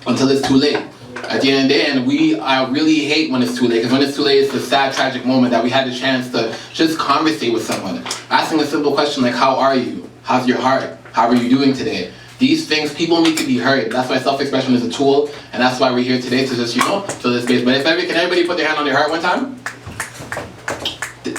until it's too late. At the end of the day, and I really hate when it's too late, because when it's too late, it's a sad, tragic moment that we had the chance to just conversate with someone. Asking a simple question like, how are you? How's your heart? How are you doing today? These things, people need to be heard. That's why self-expression is a tool, and that's why we're here today to just, fill this space. But can everybody put their hand on their heart one time?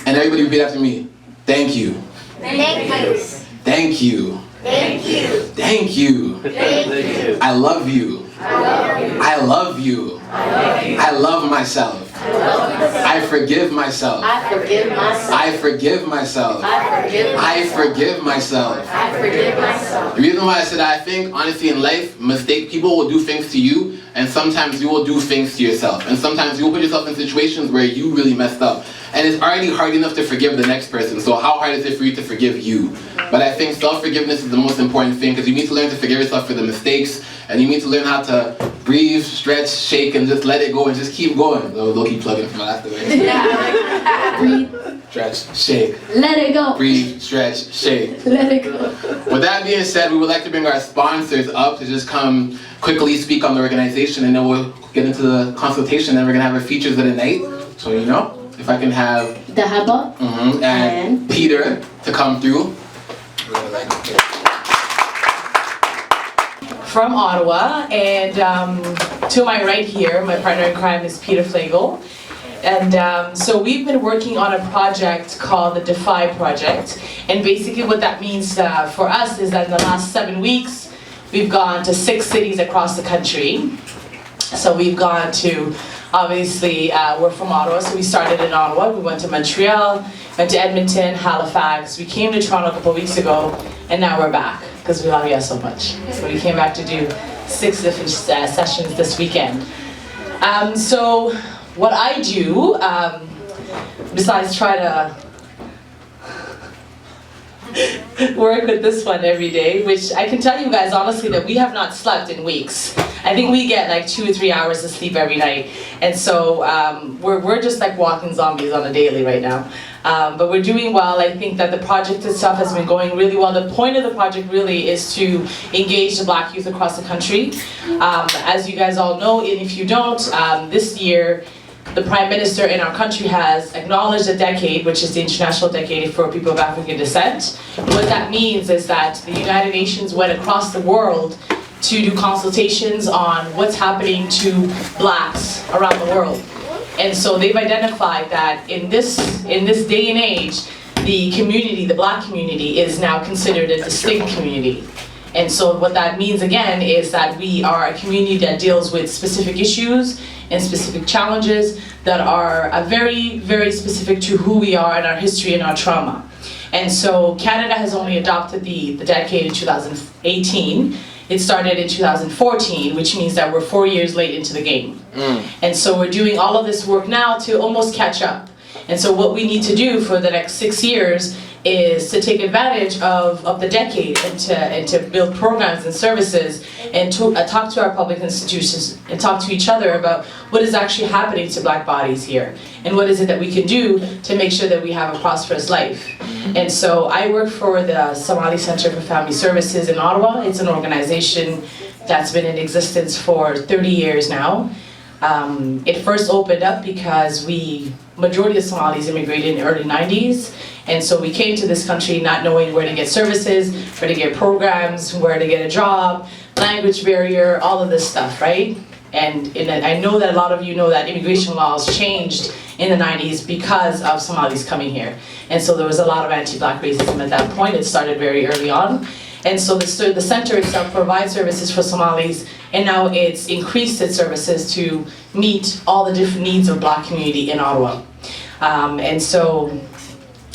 And everybody repeat after me. Thank you. Thank you. Thank you. Thank you. Thank you. Thank you. I love you. I love you. I love myself. I forgive myself. I forgive myself. I forgive myself. I forgive I myself. forgive myself. I forgive myself. The reason why I said that, I think, honestly, in life, people will do things to you, and sometimes you will do things to yourself. And sometimes you will put yourself in situations where you really messed up. And it's already hard enough to forgive the next person, so how hard is it for you to forgive you? But I think self-forgiveness is the most important thing, because you need to learn to forgive yourself for the mistakes, and you need to learn how to breathe, stretch, shake, and just let it go and just keep going. They'll keep plugging from afterwards. Breathe. Stretch, shake. Let it go. Breathe, stretch, shake. Let it go. With that being said, we would like to bring our sponsors up to just come quickly speak on the organization, and then we'll get into the consultation, and we're going to have our features of the night. So, if I can have Dahaba and Peter to come through. From Ottawa, and to my right here, my partner in crime is Peter Flagel. And so we've been working on a project called the Defy Project. And basically what that means for us is that in the last 7 weeks, we've gone to 6 cities across the country. So we've gone to, obviously, we're from Ottawa, so we started in Ottawa. We went to Montreal, went to Edmonton, Halifax. We came to Toronto a couple weeks ago, and now we're back, because we love you so much. So we came back to do 6 different sessions this weekend. So what I do, besides try to work with this one every day, which I can tell you guys honestly that we have not slept in weeks. I think we get like 2 or 3 hours of sleep every night. And so we're just like walking zombies on a daily right now. But we're doing well. I think that the project itself has been going really well. The point of the project really is to engage the Black youth across the country. As you guys all know, and if you don't, this year, the Prime Minister in our country has acknowledged a decade, which is the International Decade for People of African Descent. What that means is that the United Nations went across the world to do consultations on what's happening to Blacks around the world. And so they've identified that in this day and age, the community, the Black community, is now considered a distinct community. And so what that means again is that we are a community that deals with specific issues and specific challenges that are very, very specific to who we are and our history and our trauma. And so Canada has only adopted the decade in 2018. It started in 2014, which means that we're 4 years late into the game. And so we're doing all of this work now to almost catch up. And so what we need to do for the next 6 years is to take advantage of the decade and to build programs and services and to talk to our public institutions and talk to each other about what is actually happening to Black bodies here and what is it that we can do to make sure that we have a prosperous life. And so I work for the Somali Center for Family Services in Ottawa. It's an organization that's been in existence for 30 years now. It first opened up because majority of Somalis immigrated in the early 90s. And so we came to this country not knowing where to get services, where to get programs, where to get a job, language barrier, all of this stuff, right? And I know that a lot of you know that immigration laws changed in the 90s because of Somalis coming here. And so there was a lot of anti-Black racism at that point. It started very early on. And so the center itself provides services for Somalis, and now it's increased its services to meet all the different needs of Black community in Ottawa. And so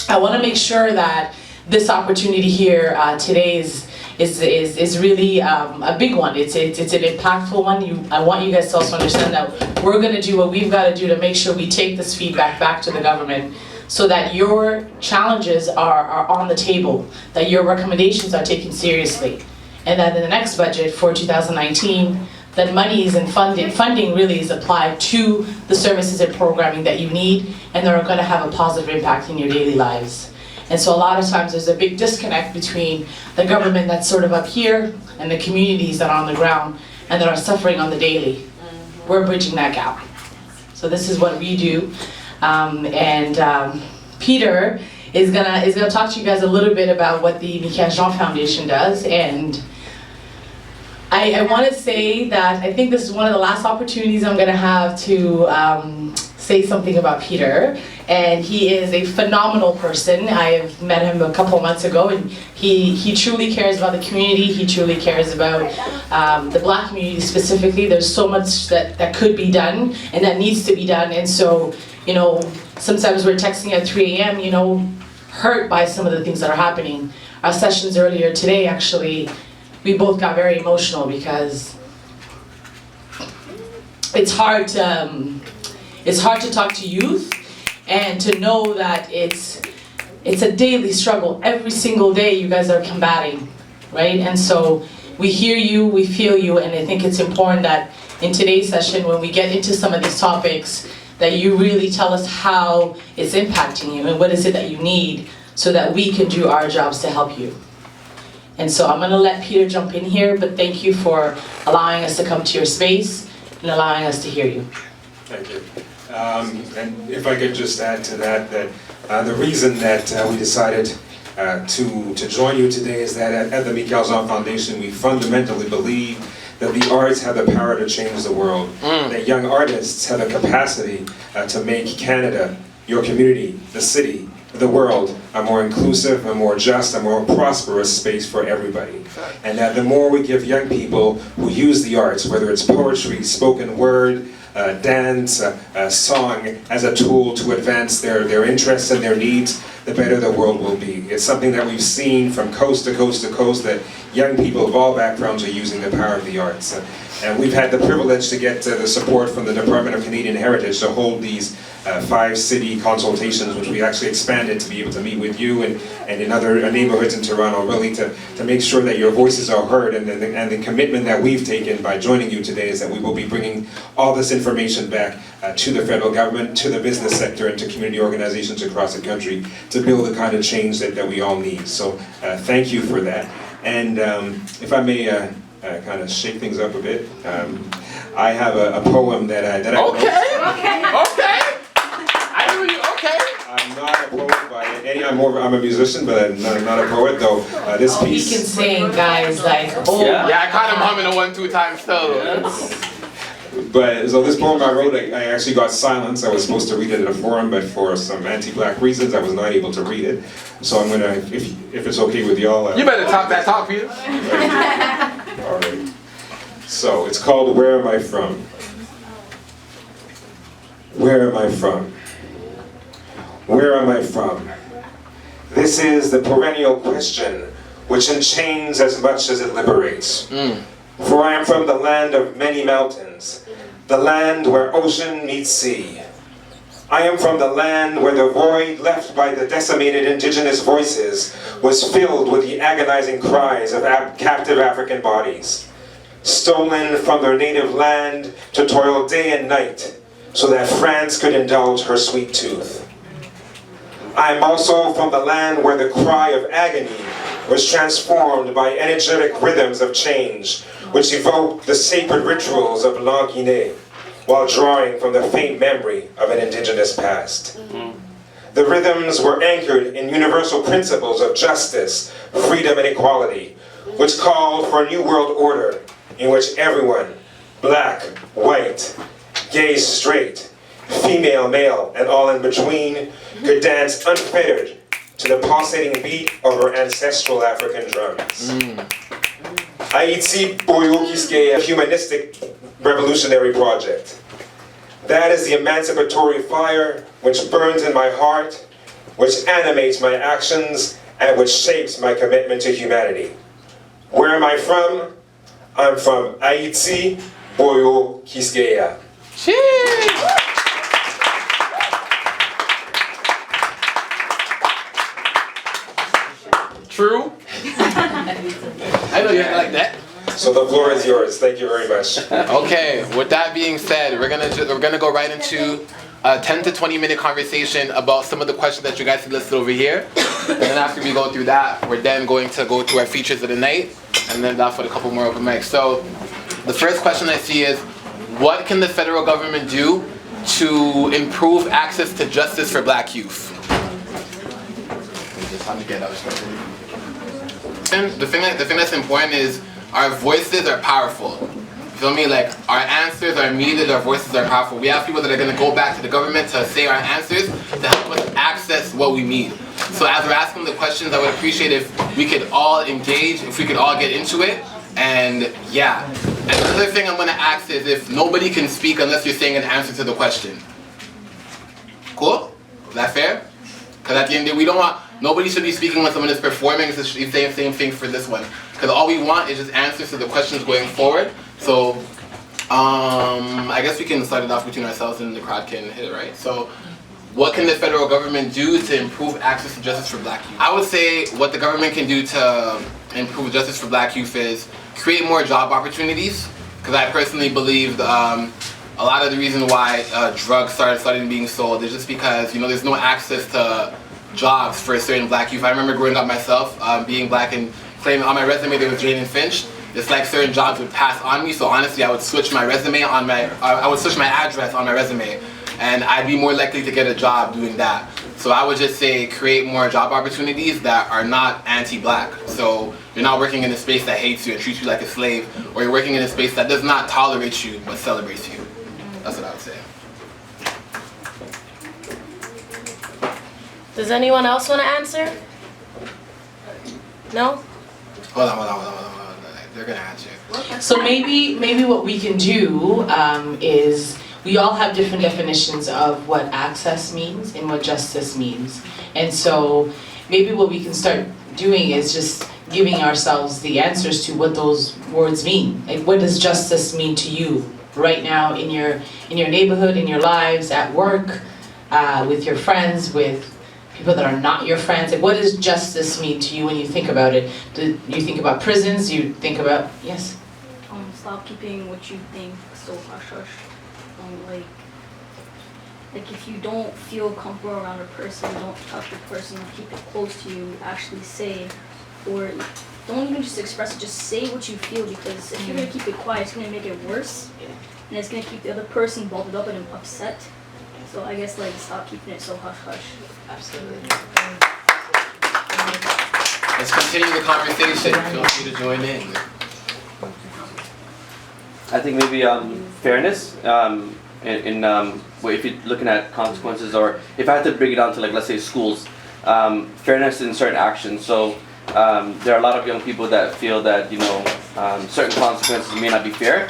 I want to make sure that this opportunity here today is really a big one. It's an impactful one. I want you guys to also understand that we're going to do what we've got to do to make sure we take this feedback back to the government, so that your challenges are on the table, that your recommendations are taken seriously, and that in the next budget for 2019, that monies and funding really is applied to the services and programming that you need, and that are going to have a positive impact in your daily lives. And so a lot of times there's a big disconnect between the government that's sort of up here and the communities that are on the ground and that are suffering on the daily. We're bridging that gap. So this is what we do. Peter is gonna talk to you guys a little bit about what the Michael Jean Foundation does. And I want to say that I think this is one of the last opportunities I'm gonna have to say something about Peter. And he is a phenomenal person. I've met him a couple of months ago, and he truly cares about the community. He truly cares about the Black community specifically. There's so much that could be done and that needs to be done. And so, you know, sometimes we're texting at 3 a.m., you know, hurt by some of the things that are happening. Our sessions earlier today, actually, we both got very emotional because it's hard to talk to youth and to know that it's a daily struggle. Every single day you guys are combating, right? And so we hear you, we feel you, and I think it's important that in today's session, when we get into some of these topics, that you really tell us how it's impacting you and what is it that you need so that we can do our jobs to help you. And so I'm gonna let Peter jump in here, but thank you for allowing us to come to your space and allowing us to hear you. Thank you. And if I could just add to that, the reason that we decided to join you today is that at the Michael Jean Foundation, we fundamentally believe that the arts have the power to change the world. That young artists have the capacity to make Canada, your community, the city, the world, a more inclusive, a more just, a more prosperous space for everybody. And that the more we give young people who use the arts, whether it's poetry, spoken word, dance, song, as a tool to advance their interests and their needs, the better the world will be. It's something that we've seen from coast to coast to coast, that young people of all backgrounds are using the power of the arts. And we've had the privilege to get the support from the Department of Canadian Heritage to hold these 5 city consultations, which we actually expanded to be able to meet with you and in other neighborhoods in Toronto, really to make sure that your voices are heard. And the commitment that we've taken by joining you today is that we will be bringing all this information back to the federal government, to the business sector, and to community organizations across the country to build the kind of change that we all need. So thank you for that. And if I may kind of shake things up a bit, I have a poem that I Okay. I'm not a poet by any. I'm a musician, but I'm not a poet. Though this piece. He can sing, guys. Like, oh. Yeah, I caught him humming a 1-2 time still. But so this poem I wrote, I actually got silenced. I was supposed to read it at a forum, but for some anti-black reasons, I was not able to read it. So I'm gonna, if it's okay with y'all. You better talk that talk, Peter. All right. So it's called "Where Am I From?" Where am I from? Where am I from? This is the perennial question which enchains as much as it liberates. For I am from the land of many mountains, the land where ocean meets sea. I am from the land where the void left by the decimated indigenous voices was filled with the agonizing cries of captive African bodies, stolen from their native land to toil day and night so that France could indulge her sweet tooth. I am also from the land where the cry of agony was transformed by energetic rhythms of change, which evoked the sacred rituals of Languiné, while drawing from the faint memory of an indigenous past. The rhythms were anchored in universal principles of justice, freedom, and equality, which called for a new world order in which everyone, black, white, gay, straight, female, male, and all in between, could dance unfettered to the pulsating beat of our ancestral African drums. Haiti Boyukiske, a humanistic revolutionary project. That is the emancipatory fire which burns in my heart, which animates my actions, and which shapes my commitment to humanity. Where am I from? I'm from Haiti Boyukiske. True. I know you like that. So the floor is yours. Thank you very much. Okay. With that being said, we're gonna go right into a 10 to 20 minute conversation about some of the questions that you guys see listed over here. And then after we go through that, we're then going to go through our features of the night, and then that's for a couple more open mics. So the first question I see is, what can the federal government do to improve access to justice for Black youth? And the thing that's important is our voices are powerful. You feel me? Like, our answers are needed, our voices are powerful. We have people that are going to go back to the government to say our answers to help us access what we need. So as we're asking the questions, I would appreciate if we could all engage, if we could all get into it. And yeah. And another thing I'm going to ask is if nobody can speak unless you're saying an answer to the question. Cool? Is that fair? Because at the end of the day, we don't want, nobody should be speaking when someone is performing. It's the same thing for this one. Because all we want is just answers to the questions going forward. So, I guess we can start it off between ourselves and the crowd can hit it, right? So, what can the federal government do to improve access to justice for Black youth? I would say what the government can do to improve justice for Black youth is create more job opportunities. Because I personally believe a lot of the reason why drugs started being sold is just because, you know, there's no access to jobs for certain Black youth. I remember growing up myself, being Black and claiming on my resume there was Jane and Finch. It's like certain jobs would pass on me, so honestly I would switch my resume on I would switch my address on my resume, and I'd be more likely to get a job doing that. So I would just say create more job opportunities that are not anti-Black. So you're not working in a space that hates you and treats you like a slave, or you're working in a space that does not tolerate you but celebrates you. That's what I would say. Does anyone else want to answer? No? Hold on. They're gonna answer. So maybe what we can do is we all have different definitions of what access means and what justice means. And so maybe what we can start doing is just giving ourselves the answers to what those words mean. Like, what does justice mean to you right now in your neighborhood, in your lives, at work, with your friends, with people that are not your friends? Like, what does justice mean to you when you think about it? Do you think about prisons? You think about, yes? Stop keeping what you think so hush-hush. Like if you don't feel comfortable around a person, don't touch a person, keep it close to you, actually say, or don't even just express it, just say what you feel, because if you're gonna keep it quiet, it's gonna make it worse, and it's gonna keep the other person balled up and upset. So I guess, like, stop keeping it so hush-hush. Absolutely. Let's continue the conversation. Feel free to join in. I think maybe fairness if you're looking at consequences, or if I had to bring it down to, like, let's say schools, fairness in certain actions. So there are a lot of young people that feel that, you know, certain consequences may not be fair.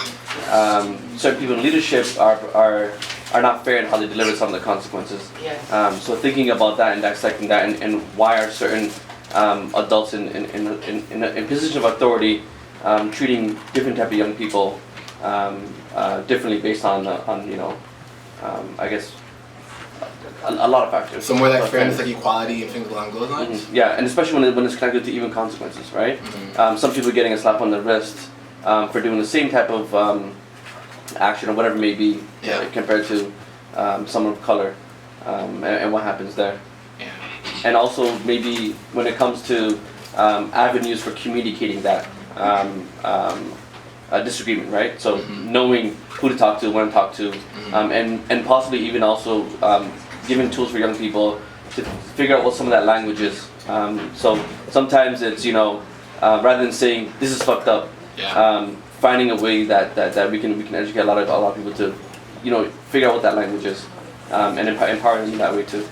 Certain people in leadership are not fair in how they deliver some of the consequences. Yeah. So thinking about that and dissecting that, and why are certain adults in position of authority treating different type of young people differently based on you know, I guess a lot of factors. So more like fairness, like equality and things along those lines? Mm-hmm. Yeah, and especially when it's connected to even consequences, right? Mm-hmm. Some people getting a slap on the wrist for doing the same type of action or whatever it may be, compared to someone of color, and what happens there. Yeah. And also maybe when it comes to avenues for communicating that disagreement, right? So knowing who to talk to, when to talk to, and possibly even also giving tools for young people to figure out what some of that language is. So sometimes it's, you know, rather than saying this is fucked up, finding a way that we can educate a lot of people to, you know, figure out what that language is, and empower them in that way too.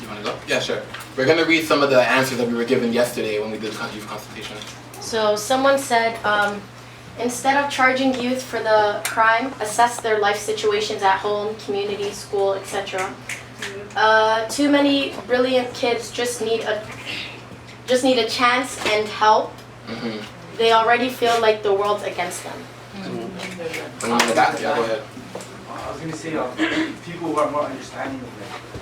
You want to go? Yeah, sure. We're going to read some of the answers that we were given yesterday when we did the youth consultation. So someone said, instead of charging youth for the crime, assess their life situations at home, community, school, etc. Too many brilliant kids just need a chance and help. They already feel like the world's against them. Yeah, go ahead. I was going to say, people who are more understanding of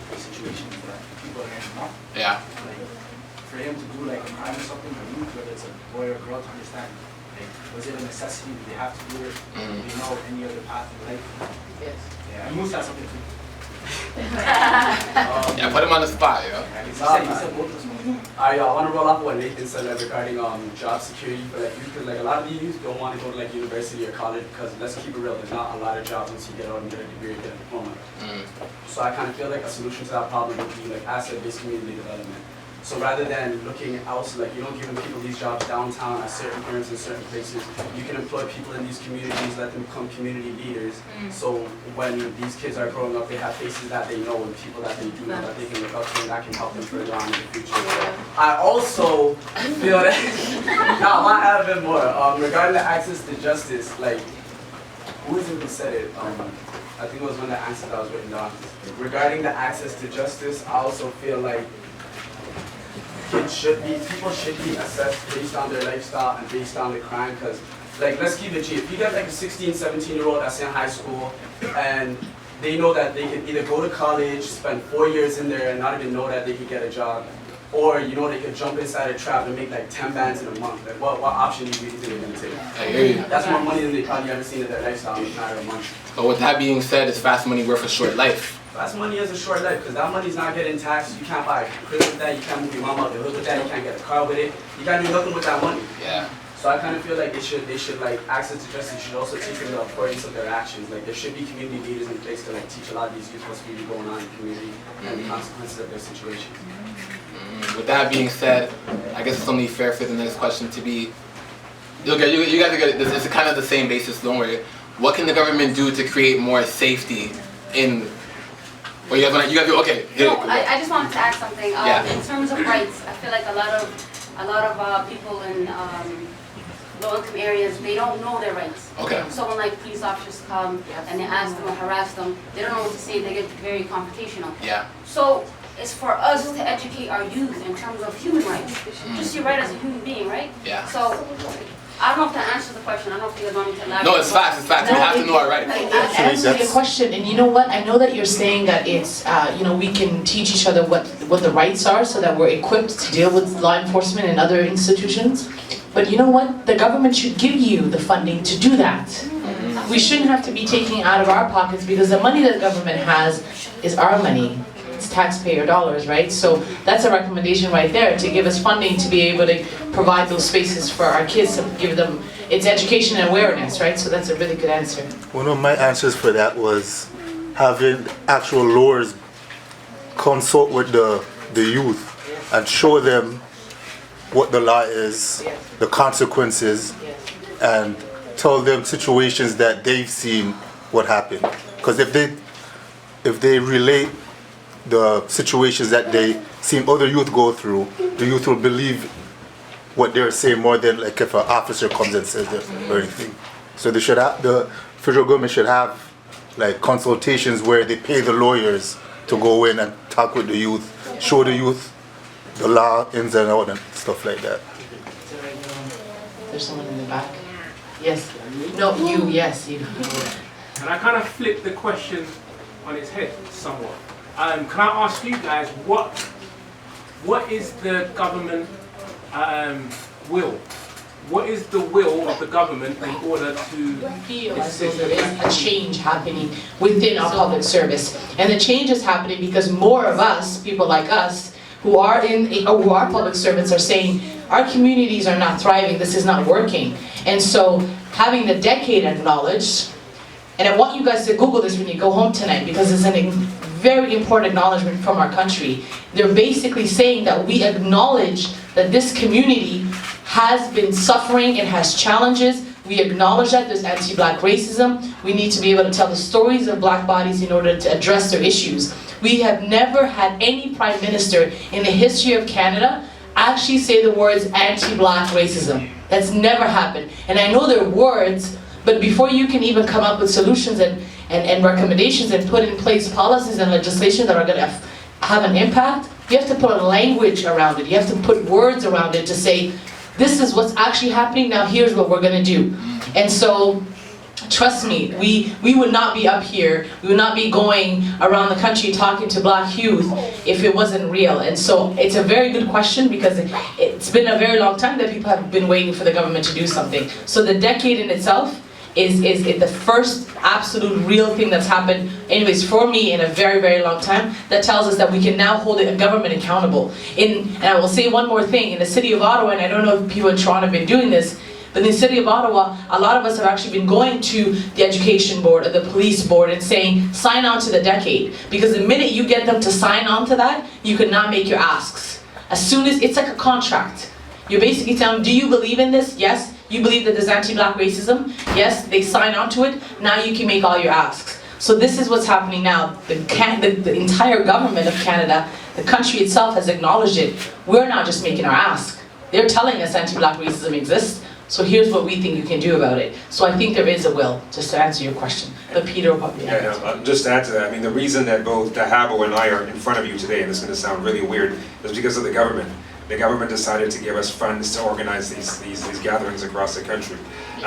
the situations that people are in now. Yeah. Like, for him to do like a crime or something, or youth, whether it's a boy or a girl, to understand, like, was it a necessity? Do they have to do it? Do they know any other path in life? Yes. Yeah, and Moose has something too. Yeah, put him on the spot, yo. I want to roll off what Nathan said regarding job security for like youth, because like a lot of the youth don't want to go to like university or college because let's keep it real, there's not a lot of jobs once you get out and get a degree or get a diploma. So I kind of feel like a solution to that problem would be like asset-based community development. So rather than looking out, like you don't giving people these jobs downtown at certain firms in certain places, you can employ people in these communities, let them become community leaders. So when these kids are growing up, they have faces that they know and people that they do know that they can look up to and that can help them further on in the future. I also feel that, now I want to add a bit more, regarding the access to justice, like, who is it who said it? I think it was one of the answers that was written down. Regarding the access to justice, I also feel like people should be assessed based on their lifestyle and based on the crime, because like let's keep it G. If you get like a 16, 17-year-old that's in high school and they know that they can either go to college, spend 4 years in there and not even know that they could get a job, or you know they could jump inside a trap and make like 10 bands in a month. Like what option do you really think they're gonna take? I hear you. That's more money than they probably ever seen in their lifestyle in a matter of months. But with that being said, is fast money worth a short life? Fast money is a short life because that money's not getting taxed. You can't buy a crib with that. You can't move your mom out the hood with that. You can't get a car with it. You can't do nothing with that money. Yeah. So I kind of feel like they should like access to justice should also teach them the importance of their actions. Like there should be community leaders in place to like teach a lot of these youth what's really going on in the community and the consequences of their situations. With that being said, I guess it's only fair for the next question to be, okay, you guys are good. It's kind of the same basis, don't worry. What can the government do to create more safety in, well, you guys do, okay. No, I just wanted to add something. Yeah. In terms of rights, I feel like a lot of people in low-income areas, they don't know their rights. Okay. So when like police officers come and they ask them or harass them, they don't know what to say. They get very confrontational. Yeah. So it's for us to educate our youth in terms of human rights. Just your right as a human being, right? Yeah. So I don't know if that answers the question. I don't know if you guys want me to elaborate. No, it's facts. It's facts. We have to know our rights. Answer your question, and you know what? I know that you're saying that it's, we can teach each other what the rights are, so that we're equipped to deal with law enforcement and other institutions. But you know what? The government should give you the funding to do that. We shouldn't have to be taking out of our pockets because the money that the government has is our money. It's taxpayer dollars, right? So that's a recommendation right there to give us funding to be able to provide those spaces for our kids, to give them it's education and awareness, right? So that's a really good answer. One of my answers for that was having actual lawyers consult with the youth and show them what the law is, the consequences, and tell them situations that they've seen what happened. Because if they relate the situations that they seen other youth go through, the youth will believe what they're saying more than like if an officer comes and says it or anything. So they should have, the federal government should have like consultations where they pay the lawyers to go in and talk with the youth, show the youth the law ins and out and stuff like that. There's someone in the back. Yes. No, you. Yes, you. And I kind of flipped the question on its head somewhat. Can I ask you guys what is the government will? What is the will of the government in order to feel as though there is a change happening within our public service? And the change is happening because more of us, people like us, who are public servants, are saying our communities are not thriving. This is not working. And so having the decade acknowledged, and I want you guys to Google this when you go home tonight because it's a very important acknowledgement from our country. They're basically saying that we acknowledge that this community has been suffering, it has challenges. We acknowledge that there's anti-black racism. We need to be able to tell the stories of black bodies in order to address their issues. We have never had any prime minister in the history of Canada actually say the words anti-black racism. That's never happened. And I know they're words, but before you can even come up with solutions and recommendations and put in place policies and legislation that are going to have an impact, you have to put a language around it. You have to put words around it to say, this is what's actually happening, now here's what we're going to do. And so, trust me, we would not be up here, we would not be going around the country talking to black youth if it wasn't real. And so it's a very good question, because it's been a very long time that people have been waiting for the government to do something. So the decade in itself is the first absolute real thing that's happened, anyways, for me in a very, very long time, that tells us that we can now hold a government accountable. And I will say one more thing, in the city of Ottawa, and I don't know if people in Toronto have been doing this, but in the city of Ottawa, a lot of us have actually been going to the education board or the police board and saying, sign on to the decade. Because the minute you get them to sign on to that, you can now make your asks. As soon as, it's like a contract. You're basically telling them, do you believe in this? Yes. You believe that there's anti-black racism? Yes. They sign on to it. Now you can make all your asks. So this is what's happening now. The entire government of Canada, the country itself has acknowledged it. We're not just making our ask. They're telling us anti-black racism exists. So here's what we think you can do about it. So I think there is a will, just to answer your question. But Peter will probably answer. Yeah, just to add to that, I mean, the reason that both Dahabo and I are in front of you today, and this is going to sound really weird, is because of the government. The government decided to give us funds to organize these gatherings across the country.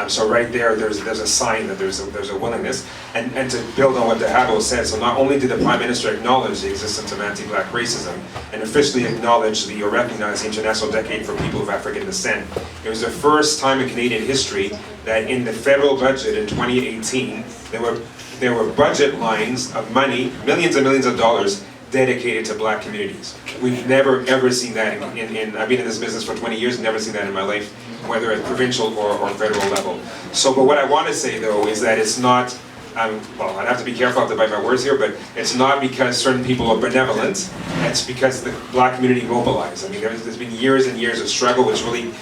So right there's a sign that there's a willingness, and to build on what Dahabo said. So not only did the Prime Minister acknowledge the existence of anti-black racism and officially acknowledge or recognize the International Decade for People of African Descent, it was the first time in Canadian history that in the federal budget in 2018 there were budget lines of money, millions and millions of dollars, dedicated to black communities. We've never ever seen that in I've been in this business for 20 years, never seen that in my life, whether at provincial or federal level. So, but what I want to say though is that it's not, well, I'd have to be careful not to bite my words here, but it's not because certain people are benevolent, it's because the black community mobilized. I mean, there's been years and years of struggle, which really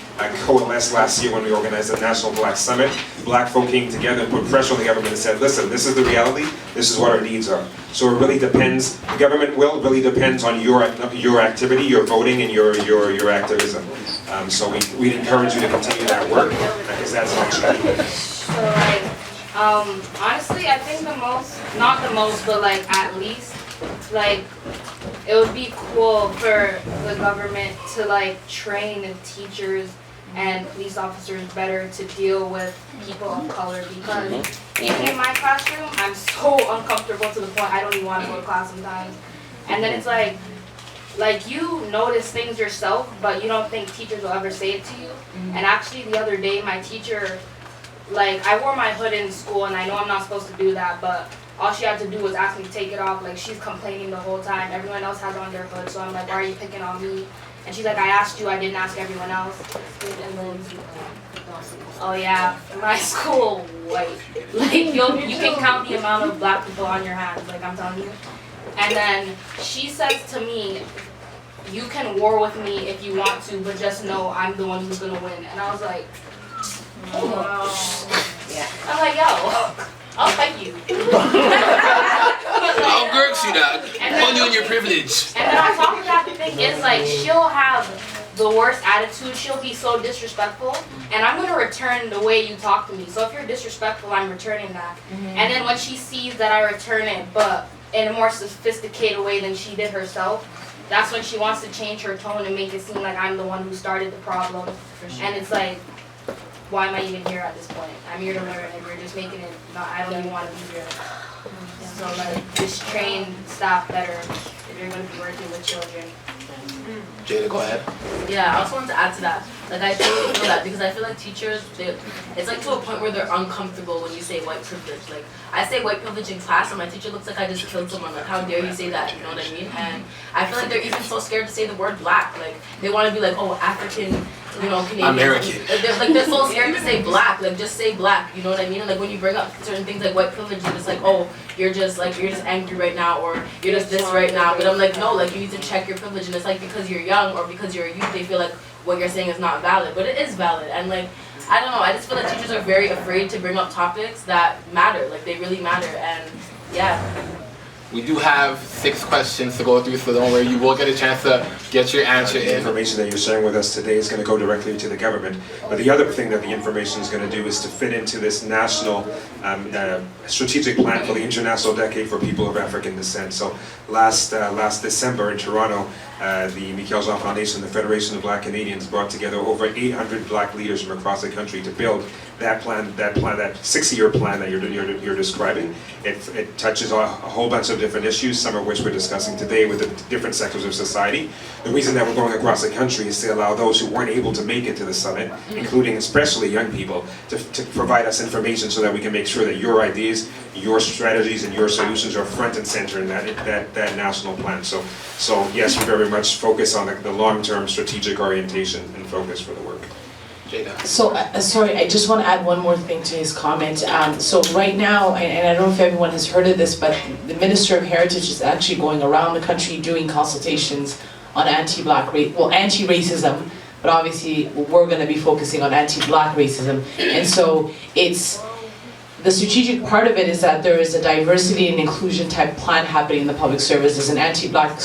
coalesced last year when we organized the National Black Summit. Black folk came together and put pressure on the government and said, listen, this is the reality, this is what our needs are. So it really depends, the government will really depends on your activity, your voting, and your activism. So we'd encourage you to continue that work, because that's actually. So like, honestly, I think not the most, but like at least, like, it would be cool for the government to like train teachers and police officers better to deal with people of color, because even in my classroom, I'm so uncomfortable to the point I don't even want to go to class sometimes. And then it's like you notice things yourself, but you don't think teachers will ever say it to you. And actually the other day, my teacher, like, I wore my hood in school, and I know I'm not supposed to do that, but all she had to do was ask me to take it off. Like, she's complaining the whole time. Everyone else has on their hood, so I'm like, why are you picking on me? And she's like, I asked you, I didn't ask everyone else. And then, oh yeah, my school, white. Like, you can count the amount of black people on your hands, like I'm telling you. And then she says to me, you can war with me if you want to, but just know I'm the one who's gonna win. And I was like, oh. Yeah. I'm like, yo, I'll fight you. I'll girk you, dog. Hold you in your privilege. And then on top of that, the thing is, like, she'll have the worst attitude. She'll be so disrespectful, and I'm gonna return the way you talk to me. So if you're disrespectful, I'm returning that. And then when she sees that I return it, but in a more sophisticated way than she did herself, that's when she wants to change her tone and make it seem like I'm the one who started the problem. And it's like, why am I even here at this point? I'm here to learn, and you're just making it not, I don't even want to be here. So like, just train staff better if you're going to be working with children. Jada, go ahead. Yeah, I also wanted to add to that. Like, I totally feel that, because I feel like teachers, it's like to a point where they're uncomfortable when you say white privilege. Like, I say white privilege in class, and my teacher looks like I just killed someone. Like, how dare you say that? You know what I mean? And I feel like they're even so scared to say the word black. Like, they want to be like, oh, African, you know, Canadian. American. They're so scared to say black. Like, just say black. You know what I mean? And like, when you bring up certain things like white privilege, you're just like, oh, you're just angry right now, or you're just this right now. But I'm like, no, like, you need to check your privilege. And it's like, because you're young or because you're a youth, they feel like what you're saying is not valid, but it is valid. And like, I don't know, I just feel like teachers are very afraid to bring up topics that matter, like they really matter. And yeah. We do have 6 questions to go through, so don't worry, you will get a chance to get your answer The in. information that you're sharing with us today is going to go directly to the government. But the other thing that the information is going to do is to fit into this national strategic plan for the International Decade for People of African Descent. So last December in Toronto, the Michael Jean Foundation, the Federation of Black Canadians, brought together over 800 black leaders from across the country to build that 6-year plan that you're describing. It touches on a whole bunch of different issues, some of which we're discussing today with the different sectors of society. The reason that we're going across the country is to allow those who weren't able to make it to the summit, including especially young people, to provide us information so that we can make sure that your ideas, your strategies, and your solutions are front and center in that national plan. So yes, we very much focus on the long-term strategic orientation and focus for the work. So, sorry, I just want to add one more thing to his comment. So right now, and I don't know if everyone has heard of this, but the Minister of Heritage is actually going around the country doing consultations on anti-racism, but obviously we're going to be focusing on anti-black racism. And so the strategic part of it is that there is a diversity and inclusion type plan happening in the public service. There's an anti-black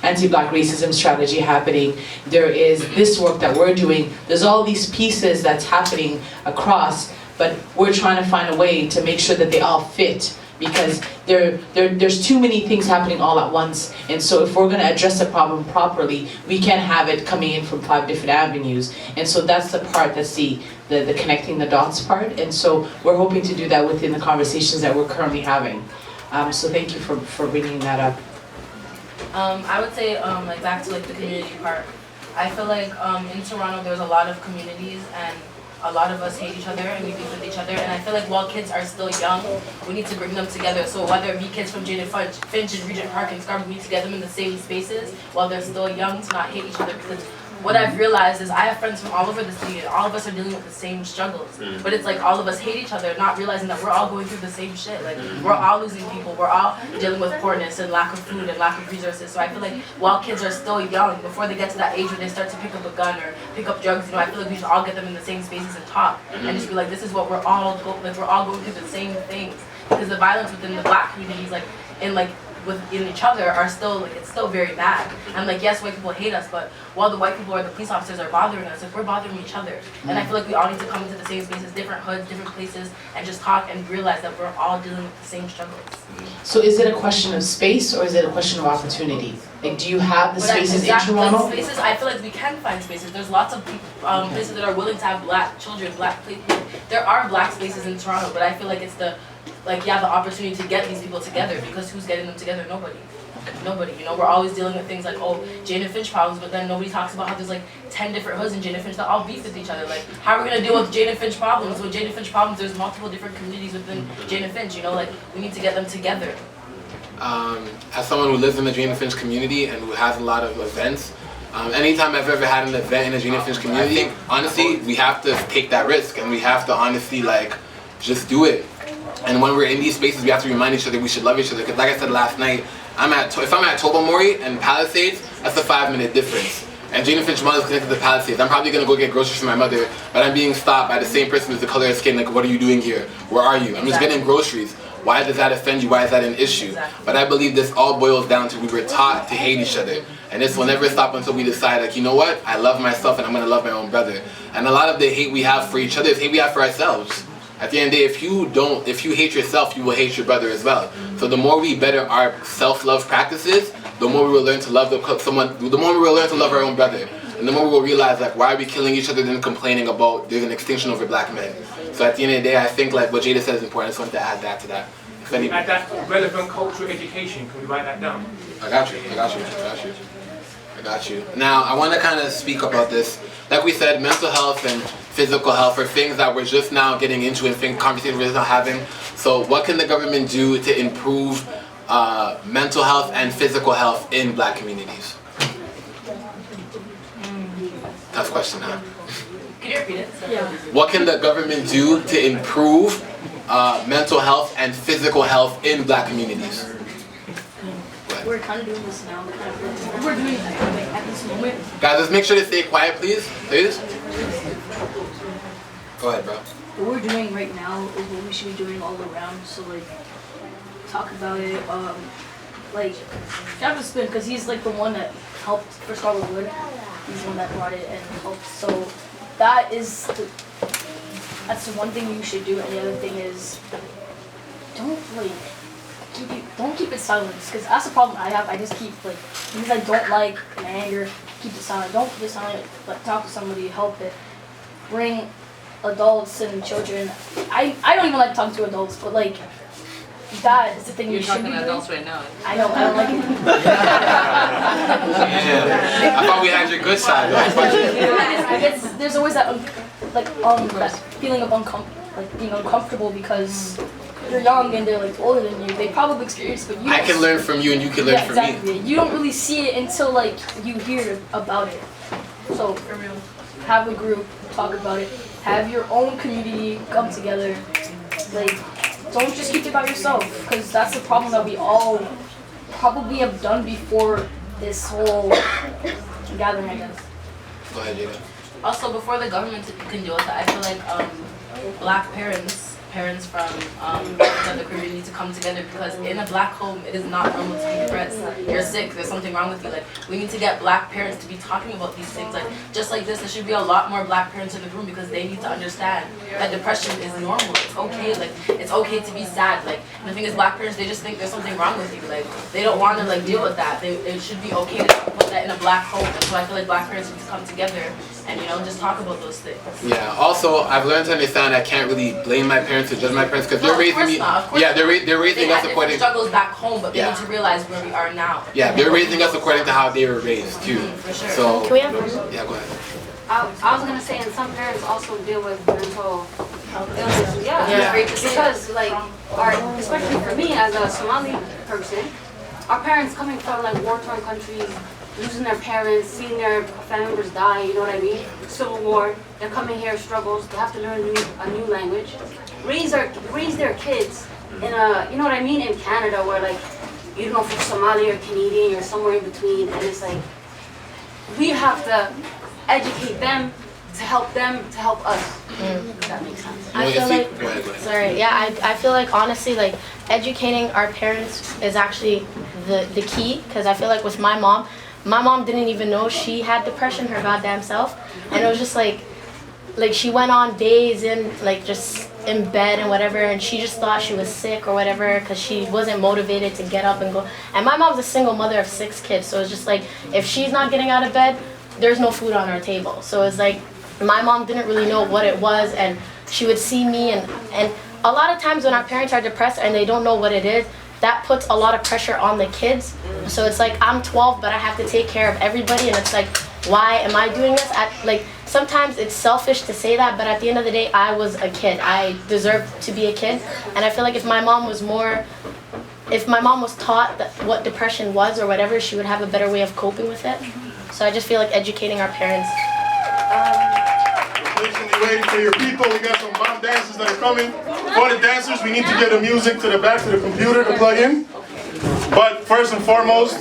racism strategy happening. There is this work that we're doing. There's all these pieces that's happening across, but we're trying to find a way to make sure that they all fit, because there's too many things happening all at once. And so if we're going to address the problem properly, we can't have it coming in from 5 different avenues. And so that's the part, that's the connecting the dots part. And so we're hoping to do that within the conversations that we're currently having. So thank you for bringing that up. I would say, like back to like the community part. I feel like in Toronto there's a lot of communities and a lot of us hate each other and we beef with each other. And I feel like while kids are still young, we need to bring them together. So whether it be kids from Jane and Finch and Regent Park and Scarborough, we need to get them in the same spaces while they're still young to not hate each other. Because what I've realized is I have friends from all over the city and all of us are dealing with the same struggles. But it's like all of us hate each other, not realizing that we're all going through the same shit. Like we're all losing people, we're all dealing with poorness and lack of food and lack of resources. So I feel like while kids are still young, before they get to that age where they start to pick up a gun or pick up drugs, I feel like we should all get them in the same spaces and talk and just be like, this is what we're all going through the same things. Because the violence within the black communities, within each other are still it's still very bad. And yes, white people hate us, but while the white people or the police officers are bothering us, we're bothering each other. And I feel like we all need to come into the same spaces, different hoods, different places, and just talk and realize that we're all dealing with the same struggles. So is it a question of space or is it a question of opportunity? Like, do you have the spaces in Toronto? Spaces, I feel like we can find spaces. There's lots of people, places that are willing to have black children, there are black spaces in Toronto, but I feel like it's the opportunity to get these people together, because who's getting them together? Nobody. Nobody. We're always dealing with things like, Jane and Finch problems, but then nobody talks about how there's 10 different hoods in Jane and Finch that all beef with each other. How are we going to deal with Jane and Finch problems? With Jane and Finch problems, there's multiple different communities within Jane and Finch, we need to get them together. As someone who lives in the Jane and Finch community and who has a lot of events, anytime I've ever had an event in the Jane and Finch community, I think, honestly, we have to take that risk and we have to honestly, just do it. And when we're in these spaces, we have to remind each other we should love each other. Because like I said last night, if I'm at Tobermory and Palisades, that's a 5-minute difference. And Jane and Finch mother is connected to Palisades. I'm probably going to go get groceries for my mother, but I'm being stopped by the same person with the color of skin. What are you doing here? Where are you? I'm just getting groceries. Why does that offend you? Why is that an issue? But I believe this all boils down to we were taught to hate each other. And this will never stop until we decide, you know what? I love myself and I'm going to love my own brother. And a lot of the hate we have for each other is hate we have for ourselves. At the end of the day, if you hate yourself, you will hate your brother as well. So the more we better our self-love practices, the more we will learn to love the more we will learn to love our own brother. And the more we will realize, why are we killing each other and complaining about there's an extinction over black men. So at the end of the day, I think what Jada said is important. I just wanted to add that to that. Add that relevant cultural education. Can we write that down? I got you. Now, I want to kind of speak about this. Like we said, mental health and physical health are things that we're just now getting into and conversations we're just now having. So what can the government do to improve mental health and physical health in black communities? Tough question, huh? Can you repeat it? Yeah. What can the government do to improve mental health and physical health in black communities? We're kind of doing this now. We're doing it at this moment. Guys, let's make sure to stay quiet, please. Go ahead, bro. What we're doing right now is what we should be doing all around. So talk about it. like Travis Spin, because he's like the one that helped for Scarlet Wood. He's the one that brought it and helped. So that's the one thing you should do, and the other thing is don't keep it silent, because that's the problem I have. I just keep like things I don't like and anger, keep it silent. Don't keep it silent, but talk to somebody, help it. Bring adults and children. I don't even like talking to adults, but like that is the thing You're you should talking be to doing. adults right now. I know, I don't like it. Yeah. I thought we had your good side. There's always that that feeling of being uncomfortable because you're young and they're like older than you. They probably experienced, but you. I can learn from you and you can learn from exactly. me. You don't really see it until like you hear about it. So have a group, talk about it. Have your own community come together. Like, don't just keep it by yourself, because that's the problem that we all probably have done before this whole gathering, I guess. Go ahead, Jada. Also, before the government can deal with it, I feel like black parents from the Caribbean need to come together, because in a black home, it is not normal to be depressed. You're sick, there's something wrong with you. Like, we need to get black parents to be talking about these things. Like, just like this, there should be a lot more black parents in the room, because they need to understand that depression is normal. It's okay. Like, it's okay to be sad. Like, and the thing is, black parents, they just think there's something wrong with you. Like, they don't want to like deal with that. It should be okay to put that in a black home. And so I feel like black parents need to come together and, you know, just talk about those things. Yeah. Also, I've learned to understand I can't really blame my parents or judge my parents, because they're raising me. Yeah, they're raising us according. Struggles back home, but they need to realize where we are now. Yeah, they're raising us according to how they were raised too. For sure. So. Can we have Yeah, go ahead. I was gonna say, and some parents also deal with mental illness. Yeah. Because like, especially for me as a Somali person, our parents coming from like war-torn countries, losing their parents, seeing their family members die. You know what I mean? Civil war. They're coming here, struggles. They have to learn a new language. Raise their kids in a, you know what I mean, in Canada, where like, you don't know if you're Somali or Canadian or somewhere in between, and it's like, we have to educate them to help us. If that makes sense. I feel like, sorry, yeah, I feel like honestly, like educating our parents is actually the key, because I feel like with my mom didn't even know she had depression her goddamn self, and it was just like she went on days in like just in bed and whatever, and she just thought she was sick or whatever, because she wasn't motivated to get up and go. And my mom's a single mother of 6 kids, so it's just like, if she's not getting out of bed, there's no food on our table. So it's like, my mom didn't really know what it was, and she would see me, and a lot of times when our parents are depressed and they don't know what it is, that puts a lot of pressure on the kids. So it's like, I'm 12, but I have to take care of everybody, and it's like, why am I doing this? Sometimes it's selfish to say that, but at the end of the day, I was a kid. I deserve to be a kid, and I feel like if my mom was taught what depression was or whatever, she would have a better way of coping with it. So I just feel like educating our parents. Patiently waiting for your people. We got some bomb dancers that are coming. For the dancers, we need to get the music to the back to the computer to plug in. But first and foremost,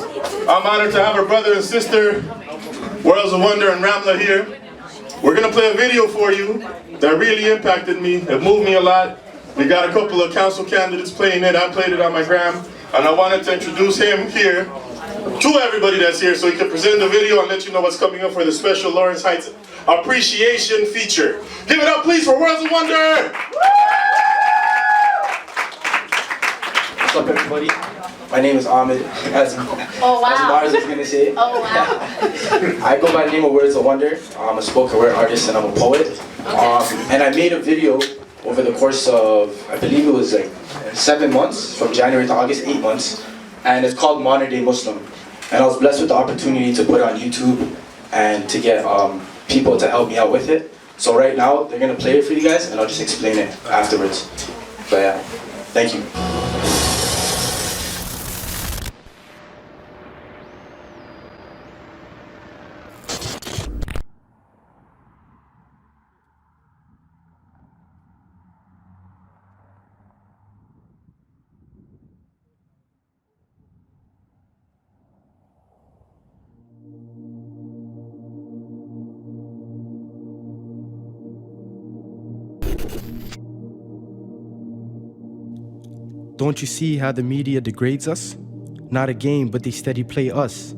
I'm honored to have our brother and sister, Worlds of Wonder and Ramla here. We're gonna play a video for you that really impacted me. It moved me a lot. We got a couple of council candidates playing it. I played it on my gram, and I wanted to introduce him here to everybody that's here, so he can present the video and let you know what's coming up for the special Lawrence Heights appreciation feature. Give it up, please, for Worlds of Wonder! What's up, everybody? My name is Ahmed, as Mars is gonna say. Oh wow! I go by the name of Words of Wonder. I'm a spoken word artist and I'm a poet. And I made a video over the course of, I believe it was like 7 months, from January to August, 8 months. And it's called Modern Day Muslim. And I was blessed with the opportunity to put it on YouTube and to get people to help me out with it. So right now, they're gonna play it for you guys and I'll just explain it afterwards. But yeah, thank you. Don't you see how the media degrades us? Not a game, but they steady play us.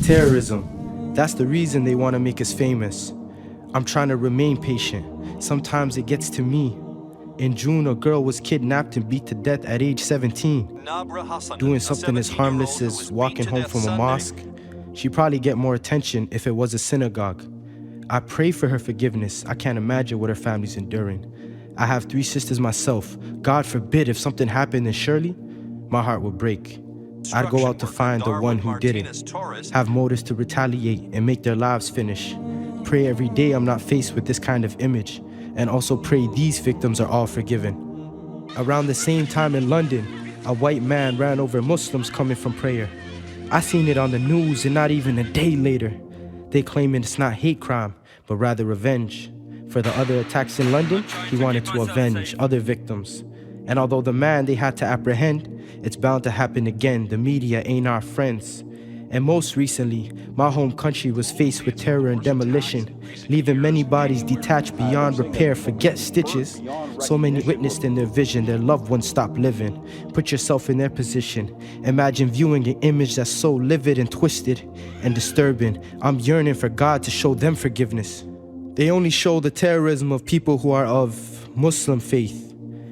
Terrorism, that's the reason they want to make us famous. I'm trying to remain patient. Sometimes it gets to me. In June, a girl was kidnapped and beat to death at age 17. Doing something as harmless as walking home from a mosque. She'd probably get more attention if it was a synagogue. I pray for her forgiveness. I can't imagine what her family's enduring. I have 3 sisters myself. God forbid if something happened to Shirley, my heart would break. I'd go out to find the one who did it. Have motives to retaliate and make their lives finish. Pray every day I'm not faced with this kind of image. And also pray these victims are all forgiven. Around the same time in London, a white man ran over Muslims coming from prayer. I seen it on the news and not even a day later. They claiming it's not hate crime, but rather revenge. For the other attacks in London, he wanted to avenge other victims. And although the man they had to apprehend, it's bound to happen again. The media ain't our friends. And most recently, my home country was faced with terror and demolition, leaving many bodies detached beyond repair, forget stitches. So many witnessed in their vision their loved ones stop living. Put yourself in their position. Imagine viewing an image that's so livid and twisted and disturbing. I'm yearning for God to show them forgiveness. They only show the terrorism of people who are of Muslim faith.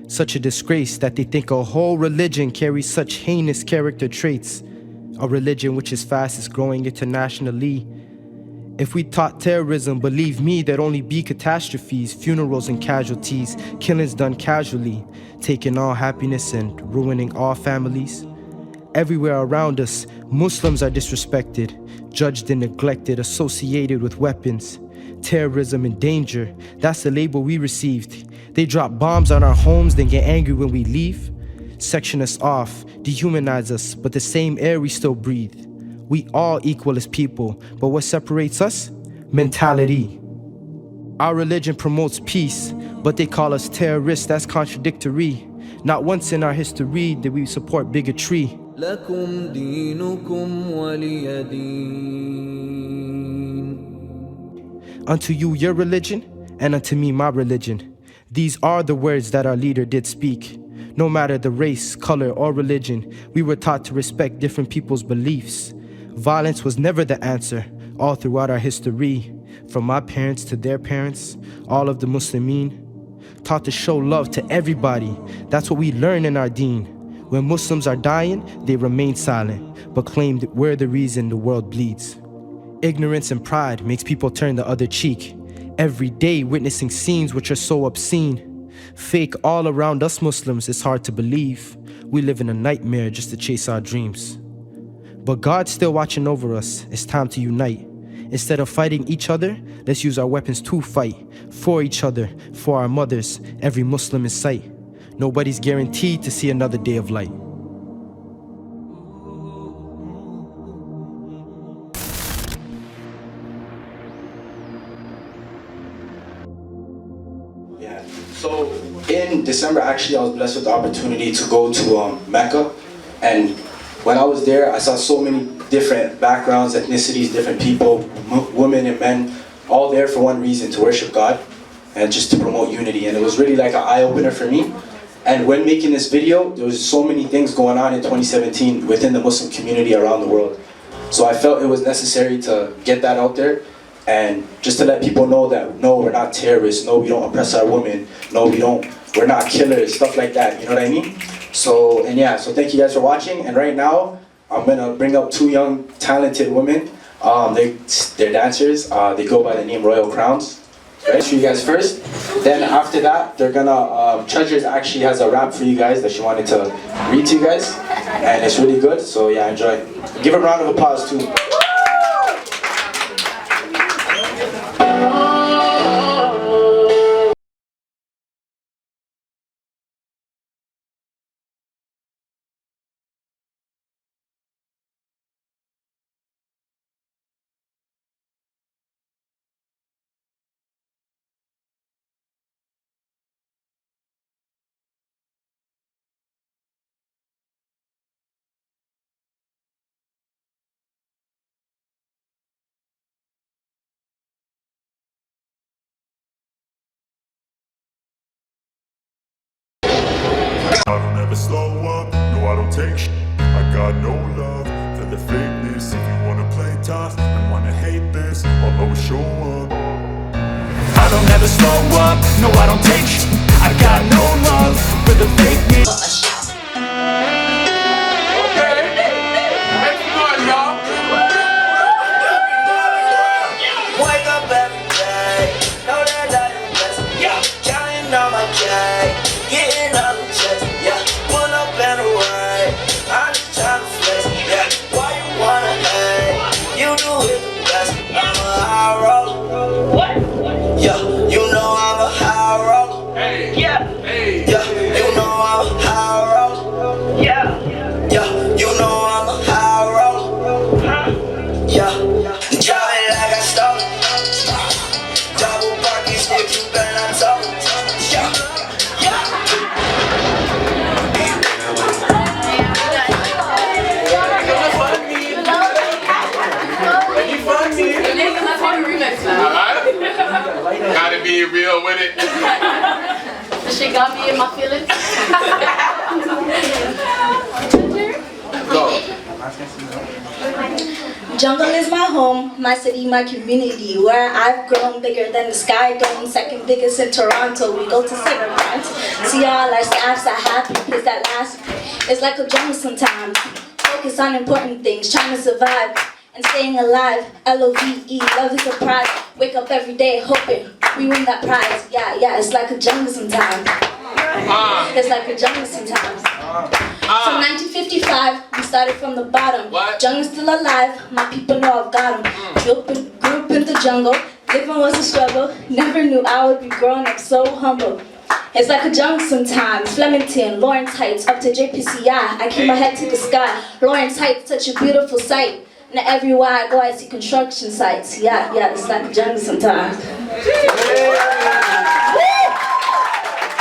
Such a disgrace that they think a whole religion carries such heinous character traits. A religion which is fastest growing internationally. If we taught terrorism, believe me, there'd only be catastrophes, funerals and casualties, killings done casually, taking all happiness and ruining all families. Everywhere around us, Muslims are disrespected, judged and neglected, associated with weapons. Terrorism and danger, that's the label we received. They drop bombs on our homes, then get angry when we leave. Section us off, dehumanize us, but the same air we still breathe. We all equal as people, but what separates us? Mentality. Our religion promotes peace, but they call us terrorists, that's contradictory. Not once in our history did we support bigotry. لكم دينكم ولي دين. Unto you your religion, and unto me my religion. These are the words that our leader did speak. No matter the race, color, or religion, we were taught to respect different people's beliefs. Violence was never the answer, all throughout our history. From my parents to their parents, all of the Muslimin. Taught to show love to everybody. That's what we learn in our deen. When Muslims are dying, they remain silent, but claim that we're the reason the world bleeds. Ignorance and pride makes people turn the other cheek. Every day witnessing scenes which are so obscene. Fake all around us Muslims, it's hard to believe. We live in a nightmare just to chase our dreams. But God's still watching over us, it's time to unite. Instead of fighting each other, let's use our weapons to fight. For each other, for our mothers, every Muslim in sight. Nobody's guaranteed to see another day of light. So in December, actually, I was blessed with the opportunity to go to Mecca. And when I was there, I saw so many different backgrounds, ethnicities, different people, women and men, all there for one reason, to worship God and just to promote unity. And it was really like an eye-opener for me. And when making this video, there was so many things going on in 2017 within the Muslim community around the world. So I felt it was necessary to get that out there. And just to let people know that, no, we're not terrorists, no, we don't oppress our women, no, we're not killers, stuff like that, you know what I mean? So, and yeah, so thank you guys for watching, and right now, I'm gonna bring up 2 young, talented women. They're dancers, they go by the name Royal Crowns. Right, show you guys first, then after that, they're gonna, Treasures actually has a rap for you guys that she wanted to read to you guys, and it's really good, so yeah, enjoy. Give a round of applause too. I don't ever slow up, no I don't take sh**. I got no love for the fakeness. If you wanna play tough and wanna hate this, I'll always show up. I don't ever slow up, no I don't take sh**. I got no love for the fakeness. Wake up every day, know that I am blessed. Yeah, counting on my cake, getting all the checks. Yeah, pull up and away, I'm just trying to flex. Yeah, why you wanna hate? You do it the best. I'm a high roller. What? Yeah, you know I'm a high roller. Hey. Yeah. Hey. Yeah, you know I'm a high roller. Yeah. Yeah, you know I'm a high roller. Huh? Yeah. Drive it like I stole it. Double parking stick, you better not talk it. Yeah. Gotta be real with it. She got me in my feelings. Go. Jungle is my home, my city, my community, where I've grown bigger than the sky dome, second biggest in Toronto. We go to center points, see all our staffs are happy, place that last. It's like a jungle sometimes, focus on important things, trying to survive and staying alive. L-O-V-E, love is a prize, wake up every day hoping we win that prize. Yeah, it's like a jungle sometimes. It's like a jungle sometimes. From 1955, we started from the bottom. Jungle's still alive, my people know I've got them. Grew up in the jungle, living was a struggle. Never knew I would be growing up so humble. It's like a jungle sometimes. Flemington, Lawrence Heights, up to JPCI. I keep my head to the sky. Lawrence Heights, such a beautiful sight. And everywhere I go, I see construction sites. Yeah, it's like a jungle sometimes.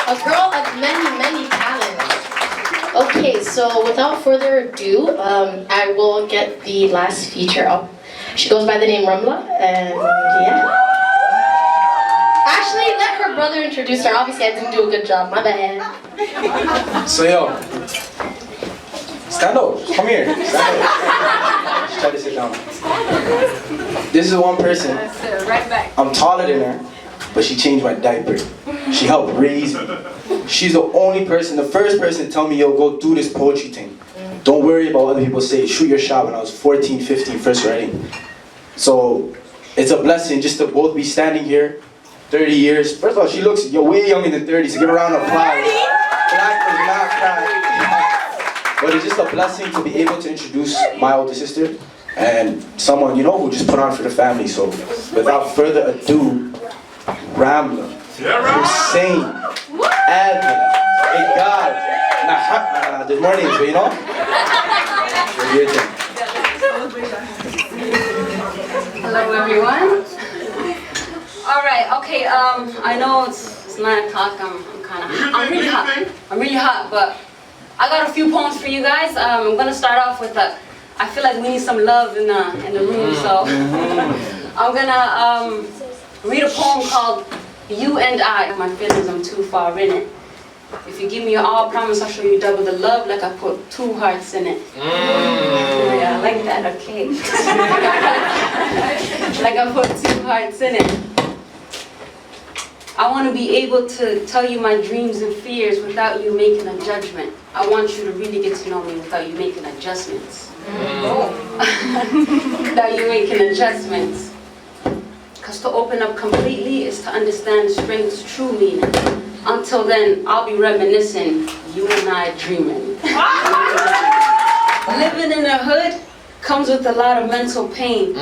A girl of many talents. Okay, so without further ado, I will get the last feature up. She goes by the name Rumla, and yeah. Actually, let her brother introduce her. Obviously, I didn't do a good job. My bad. So yo, stand up. Come here. Stand up. Just try to sit down. This is one person. Right back. I'm taller than her, but she changed my diaper. She helped raise me. She's the only person, the first person to tell me, yo, go do this poetry thing. Don't worry about what other people say. Shoot your shot when I was 14, 15, first writing. So it's a blessing just to both be standing here, 30 years. First of all, she looks way younger than 30, so give her a round of applause. Black does not cry. But it's just a blessing to be able to introduce my older sister and someone, you know, who just put on for the family. So without further ado, Ramla, Hussein, Admin, hey God, there's more names, but you know? Hello everyone. Alright, okay, I know it's 9 o'clock, I'm really hot. I'm really hot, but I got a few poems for you guys. I'm gonna start off with I feel like we need some love in the room, so I'm gonna read a poem called You and I. My feelings, I'm too far in it. If you give me your all, promise I'll show you double the love like I put 2 hearts in it. Yeah, I like that, okay. Like I put 2 hearts in it. I want to be able to tell you my dreams and fears without you making a judgment. I want you to really get to know me without you making adjustments. Without you making adjustments. Because to open up completely is to understand strength's true meaning. Until then, I'll be reminiscing, you and I dreaming. Living in the hood comes with a lot of mental pain.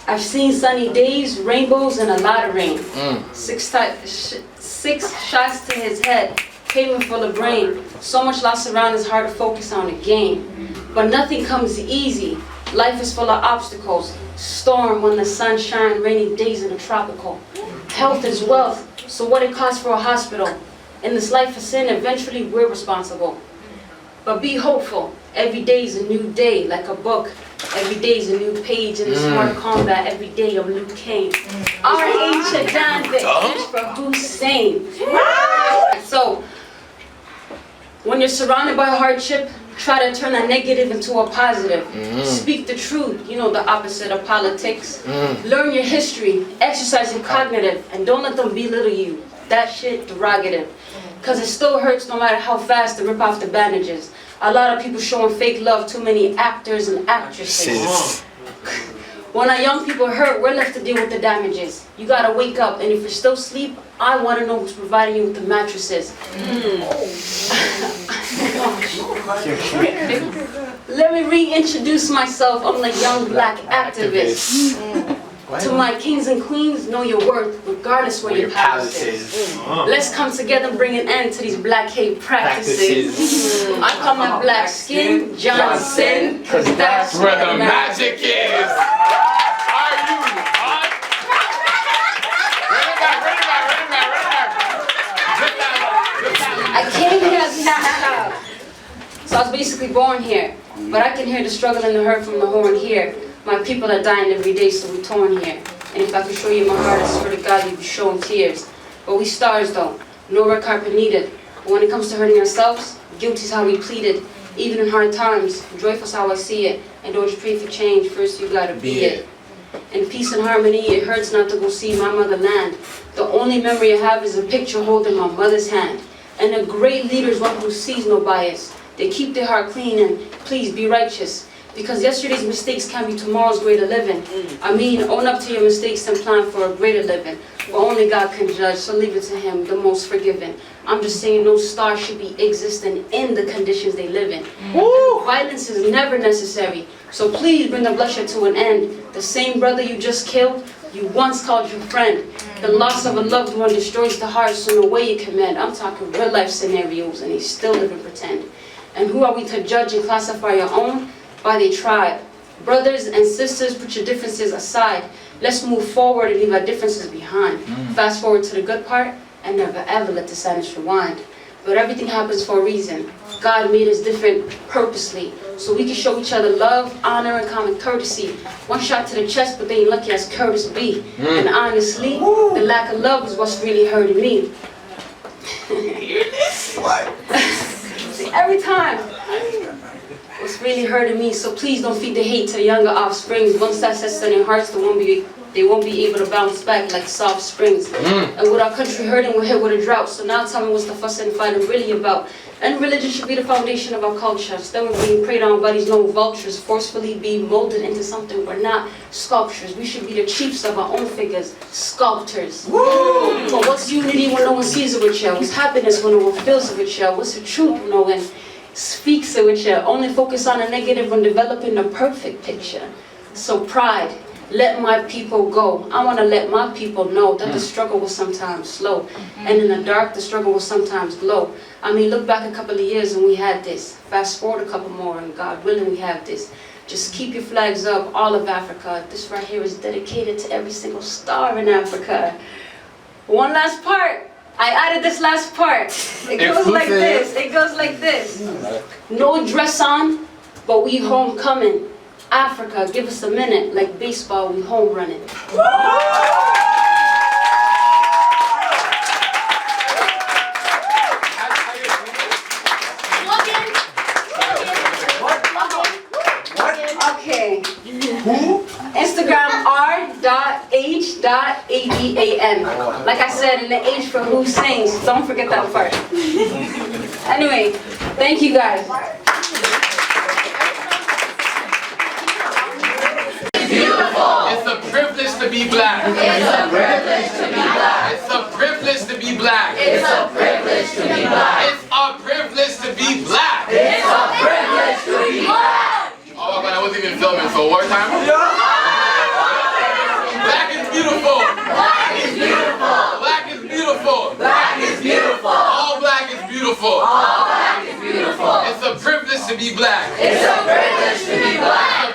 I've seen sunny days, rainbows, and a lot of rain. 6 shots to his head, pavement full of brain. So much lost around, it's hard to focus on the game. But nothing comes easy. Life is full of obstacles. Storm when the sun shines, rainy days in the tropical. Health is wealth, so what it costs for a hospital. In this life of sin, eventually we're responsible. But be hopeful. Every day is a new day, like a book. Every day is a new page in the smart combat. Every day I'm Luke Kane. R.H. Adan, the H for Hussein. So, When you're surrounded by hardship, try to turn a negative into a positive. Mm. Speak the truth, you know, the opposite of politics. Learn your history, exercise your cognitive, and don't let them belittle you. That shit derogative. Because it still hurts no matter how fast they rip off the bandages. A lot of people showing fake love, too many actors and actresses. When our young people hurt, we're left to deal with the damages. You gotta wake up, and if you're still asleep, I wanna know who's providing you with the mattresses. Let me reintroduce myself. I'm the young black activist. To my kings and queens, know your worth, regardless where your palace is. Let's come together and bring an end to these black hate practices. I call my black skin Johnson, cause that's where the magic is. Are you hot? I came here. So I was basically born here, but I can hear the struggle and the hurt from the horn here. My people are dying every day, so we're torn here. And if I could show you my heart, I swear to God, you'd be showing tears. But we stars though, no red carpet needed. But when it comes to hurting ourselves, guilty's how we pleaded. Even in hard times, joyful's how I see it. And don't just pray for change, first you gotta be it. In peace and harmony, it hurts not to go see my motherland. The only memory I have is a picture holding my mother's hand. And a great leader is one who sees no bias. They keep their heart clean and please be righteous. Because yesterday's mistakes can be tomorrow's greater living. I mean, own up to your mistakes and plan for a greater living. But only God can judge, so leave it to Him, the most forgiving. I'm just saying no star should be existing in the conditions they live in. Violence is never necessary, so please bring the bloodshed to an end. The same brother you just killed, you once called your friend. The loss of a loved one destroys the heart, so no way you can mend. I'm talking real life scenarios, and they still live and pretend. And who are we to judge and classify your own? By their tribe. Brothers and sisters, put your differences aside. Let's move forward and leave our differences behind. Fast forward to the good part, and never ever let the sadness rewind. But everything happens for a reason. God made us different purposely, so we can show each other love, honor, and common courtesy. One shot to the chest, but they ain't lucky as Curtis B. And honestly, the lack of love is what's really hurting me. Hear this? What? See, every time. What's really hurting me, so please don't feed the hate to the younger offsprings. Once that sets in their hearts, they won't be able to bounce back like soft springs. And with our country hurting, we're hit with a drought. So now tell me what's the fuss and fighting really about? And religion should be the foundation of our culture. Still we're being preyed on by these lone vultures, forcefully be molded into something we're not. Sculptures, we should be the chiefs of our own figures, sculptors. But what's unity when no one sees it with you? What's happiness when no one feels it with you? What's the truth when no one speaks it with you? Only focus on the negative when developing the perfect picture. So pride, let my people go. I want to let my people know that the struggle was sometimes slow. And in the dark, the struggle will sometimes glow. I mean, look back a couple of years and we had this. Fast forward a couple more and God willing we have this. Just keep your flags up, all of Africa. This right here is dedicated to every single star in Africa. One last part. I added this last part. It goes like this. It goes like this. No dress on, but we homecoming. Africa, give us a minute. Like baseball, we home running. Okay. Instagram r.h.abam. Like I said, in the H for who sings. Don't forget that part. Anyway, thank you guys. It's a privilege to be black. It's a privilege to be black. It's a privilege to be black. It's a privilege to be black. It's a privilege to be black. It's a privilege to be black. Oh my God, I wasn't even filming, so war time? Black is beautiful. Black is beautiful. Black is beautiful. Black is beautiful. All black is beautiful. All black is beautiful. It's a privilege to be black. It's a privilege to be black.